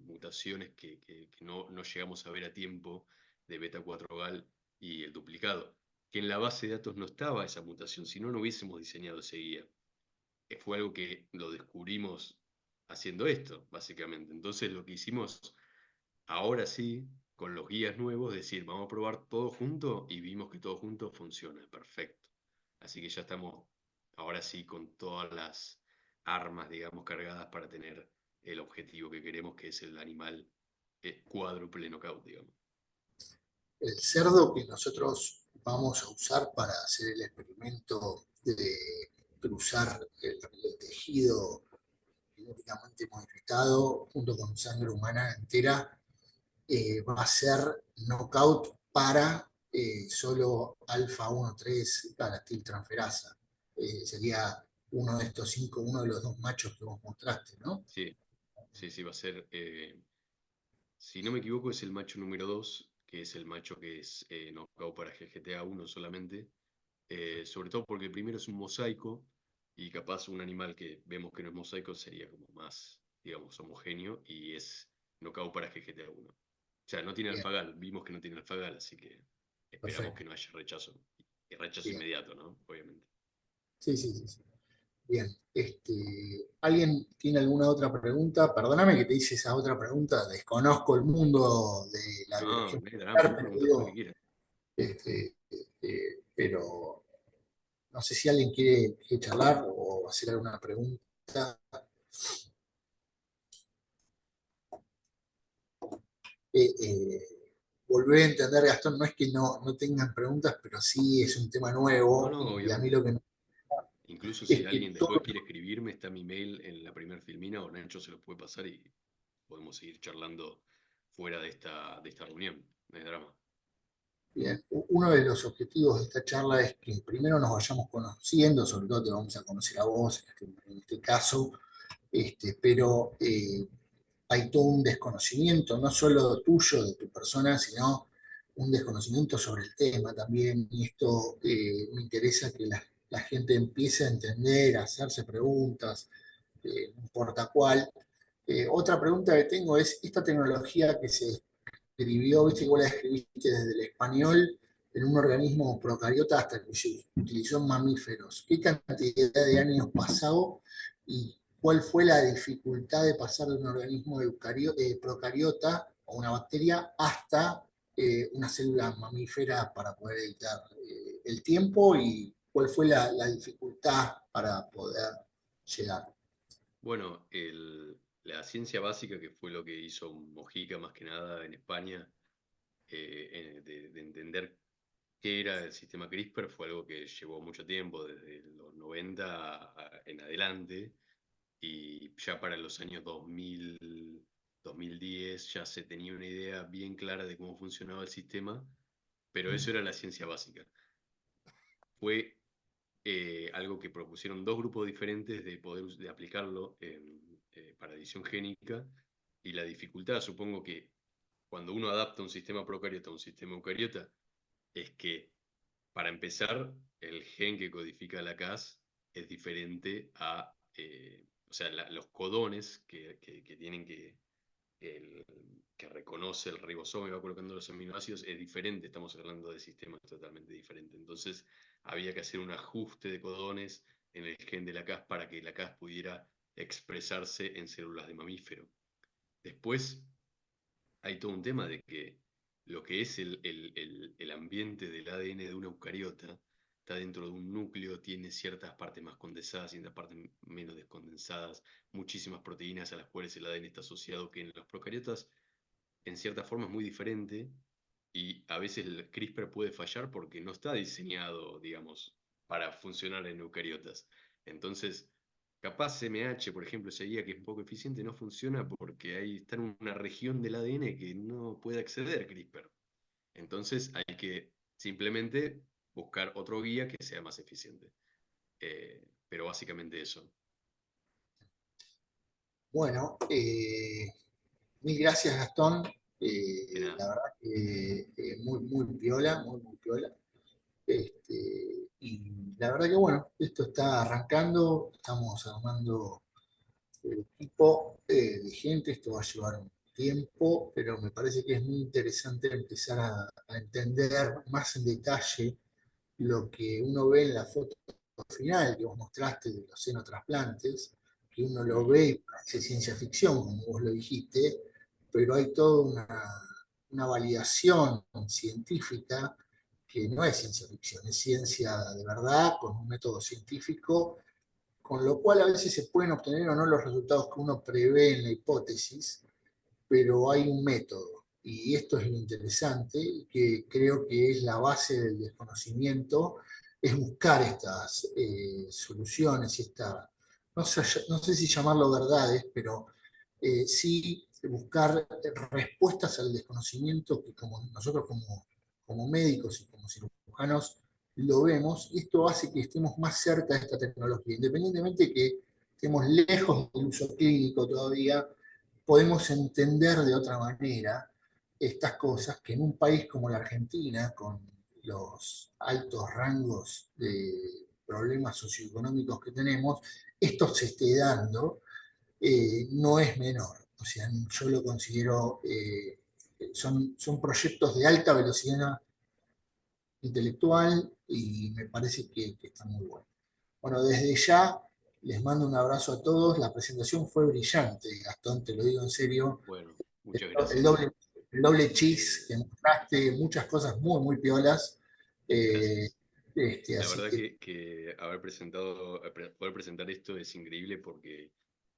mutaciones que no llegamos a ver a tiempo de beta 4 gal y el duplicado. Que en la base de datos no estaba esa mutación, si no, no hubiésemos diseñado ese guía. Fue algo que lo descubrimos haciendo esto, básicamente. Entonces lo que hicimos ahora sí, con los guías nuevos, decir, vamos a probar todo junto y vimos que todo junto funciona, perfecto. Así que ya estamos ahora sí con todas las armas, digamos, cargadas para tener el objetivo que queremos, que es el animal cuádruple knockout, digamos. El cerdo que nosotros vamos a usar para hacer el experimento de cruzar el tejido genéticamente modificado junto con sangre humana entera va a ser knockout para solo alfa 1,3 galactiltransferasa. Sería uno de estos cinco, uno de los dos machos que vos mostraste, ¿no? Sí, sí, sí, va a ser, si no me equivoco, es el macho número 2 que es el macho que es knockout para GGTA1 solamente. Sobre todo porque el primero es un mosaico y capaz un animal que vemos que no es mosaico sería como más, digamos, homogéneo y es knockout para GGTA1. O sea, no tiene Bien, alfagal, vimos que no tiene alfagal, así que esperamos que perfecto. no haya rechazo. Y rechazo Bien. inmediato, ¿no? Obviamente. Sí, sí, sí, sí. Bien. ¿Alguien tiene alguna otra pregunta? Perdóname que te hice esa otra pregunta. Desconozco el mundo de la No, biología negra, molecular, podés pero preguntar todo lo que digo, quieras. pero no sé si alguien quiere charlar o hacer alguna pregunta. eh, eh, Volver a entender, Gastón, no es que no tengan preguntas, pero sí es un tema No, nuevo no, y a mí obviamente. lo que me Incluso si es que alguien después todo, quiere escribirme, está mi mail en la primer filmina o Nacho se los puede pasar y podemos seguir charlando fuera de esta reunión. No hay drama. bien, uno de los objetivos de esta charla es que primero nos vayamos conociendo, sobre todo te vamos a conocer a vos en este caso, pero hay todo un desconocimiento, no solo tuyo, de tu persona, sino un desconocimiento sobre el tema también, y esto me interesa que la gente empiece a entender, a hacerse preguntas, no importa cuál. Otra pregunta que tengo es, esta tecnología que se escribió, viste que vos la escribiste desde el español, en un organismo procariota hasta que se utilizó en mamíferos. ¿Qué cantidad de años pasó y cuál fue la dificultad de pasar de un organismo procariota o una bacteria hasta una célula mamífera para poder editar el tiempo y cuál fue la dificultad para poder llegar? Bueno, la ciencia básica, que fue lo que hizo Mojica más que nada en España, de entender qué era el sistema CRISPR, fue algo que llevó mucho tiempo, desde los 90 en adelante, y ya para los años 2000, 2010 ya se tenía una idea bien clara de cómo funcionaba el sistema, pero eso era la ciencia básica. Fue algo que propusieron dos grupos diferentes de poder de aplicarlo para edición génica, y la dificultad, supongo que cuando uno adapta un sistema procariota a un sistema eucariota, es que, para empezar, el gen que codifica la Cas es diferente a, o sea, los codones que tienen el, que reconoce el ribosoma y va colocando los aminoácidos es diferente, estamos hablando de sistemas totalmente diferentes. Entonces había que hacer un ajuste de codones en el gen de la Cas para que la Cas pudiera expresarse en células de mamífero. Después hay todo un tema de que lo que es el ambiente del ADN de una eucariota está dentro de un núcleo, tiene ciertas partes más condensadas, ciertas partes menos descondensadas, muchísimas proteínas a las cuales el ADN está asociado, que en los procariotas en cierta forma es muy diferente, y a veces el CRISPR puede fallar porque no está diseñado, digamos, para funcionar en eucariotas. Entonces, capaz CMH, por ejemplo, esa guía que es un poco eficiente, no funciona porque ahí está en una región del ADN que no puede acceder CRISPR. Entonces hay que simplemente buscar otro guía que sea más eficiente. Pero básicamente eso. Bueno, mil gracias, Gastón. De nada. La verdad que muy, muy piola, muy, muy piola. Y la verdad que bueno, esto está arrancando, estamos armando el equipo de gente, esto va a llevar un tiempo, pero me parece que es muy interesante empezar a entender más en detalle lo que uno ve en la foto final que vos mostraste de los xenotrasplantes, que uno lo Mm. ve y parece ciencia ficción, como vos lo dijiste, pero hay toda una validación científica que no es ciencia ficción, es ciencia de verdad, con un método científico, con lo cual a veces se pueden obtener o no los resultados que uno prevé en la hipótesis, pero hay un método. Y esto es lo interesante, que creo que es la base del desconocimiento, es buscar estas soluciones y no sé si llamarlo verdades, pero sí buscar respuestas al desconocimiento que como nosotros como médicos y como cirujanos lo vemos, y esto hace que estemos más cerca de esta tecnología, independientemente de que estemos lejos del uso clínico todavía, podemos entender de otra manera estas cosas que en un país como la Argentina, con los altos rangos de problemas socioeconómicos que tenemos, esto se esté dando, no es menor. O sea, yo lo considero, son proyectos de alta velocidad intelectual y me parece que están muy buenos. Bueno, desde ya les mando un abrazo a todos. La presentación fue brillante, Gastón, te lo digo en serio. Bueno, muchas El gracias. doble, el doble cheese que mostraste, muchas cosas muy, muy piolas. Eh, Gracias. La Así verdad que que haber presentado, poder presentar esto es increíble, porque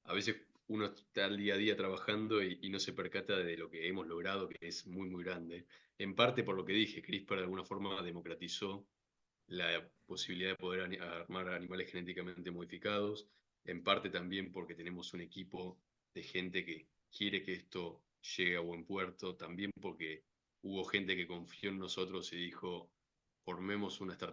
a veces uno está al día a día trabajando y no se percata de lo que hemos logrado, que es muy, muy grande. En parte por lo que dije, CRISPR de alguna forma democratizó la posibilidad de poder armar animales genéticamente modificados. En parte también porque tenemos un equipo de gente que quiere que esto llegue a buen puerto. También porque hubo gente que confió en nosotros y dijo: formemos una startup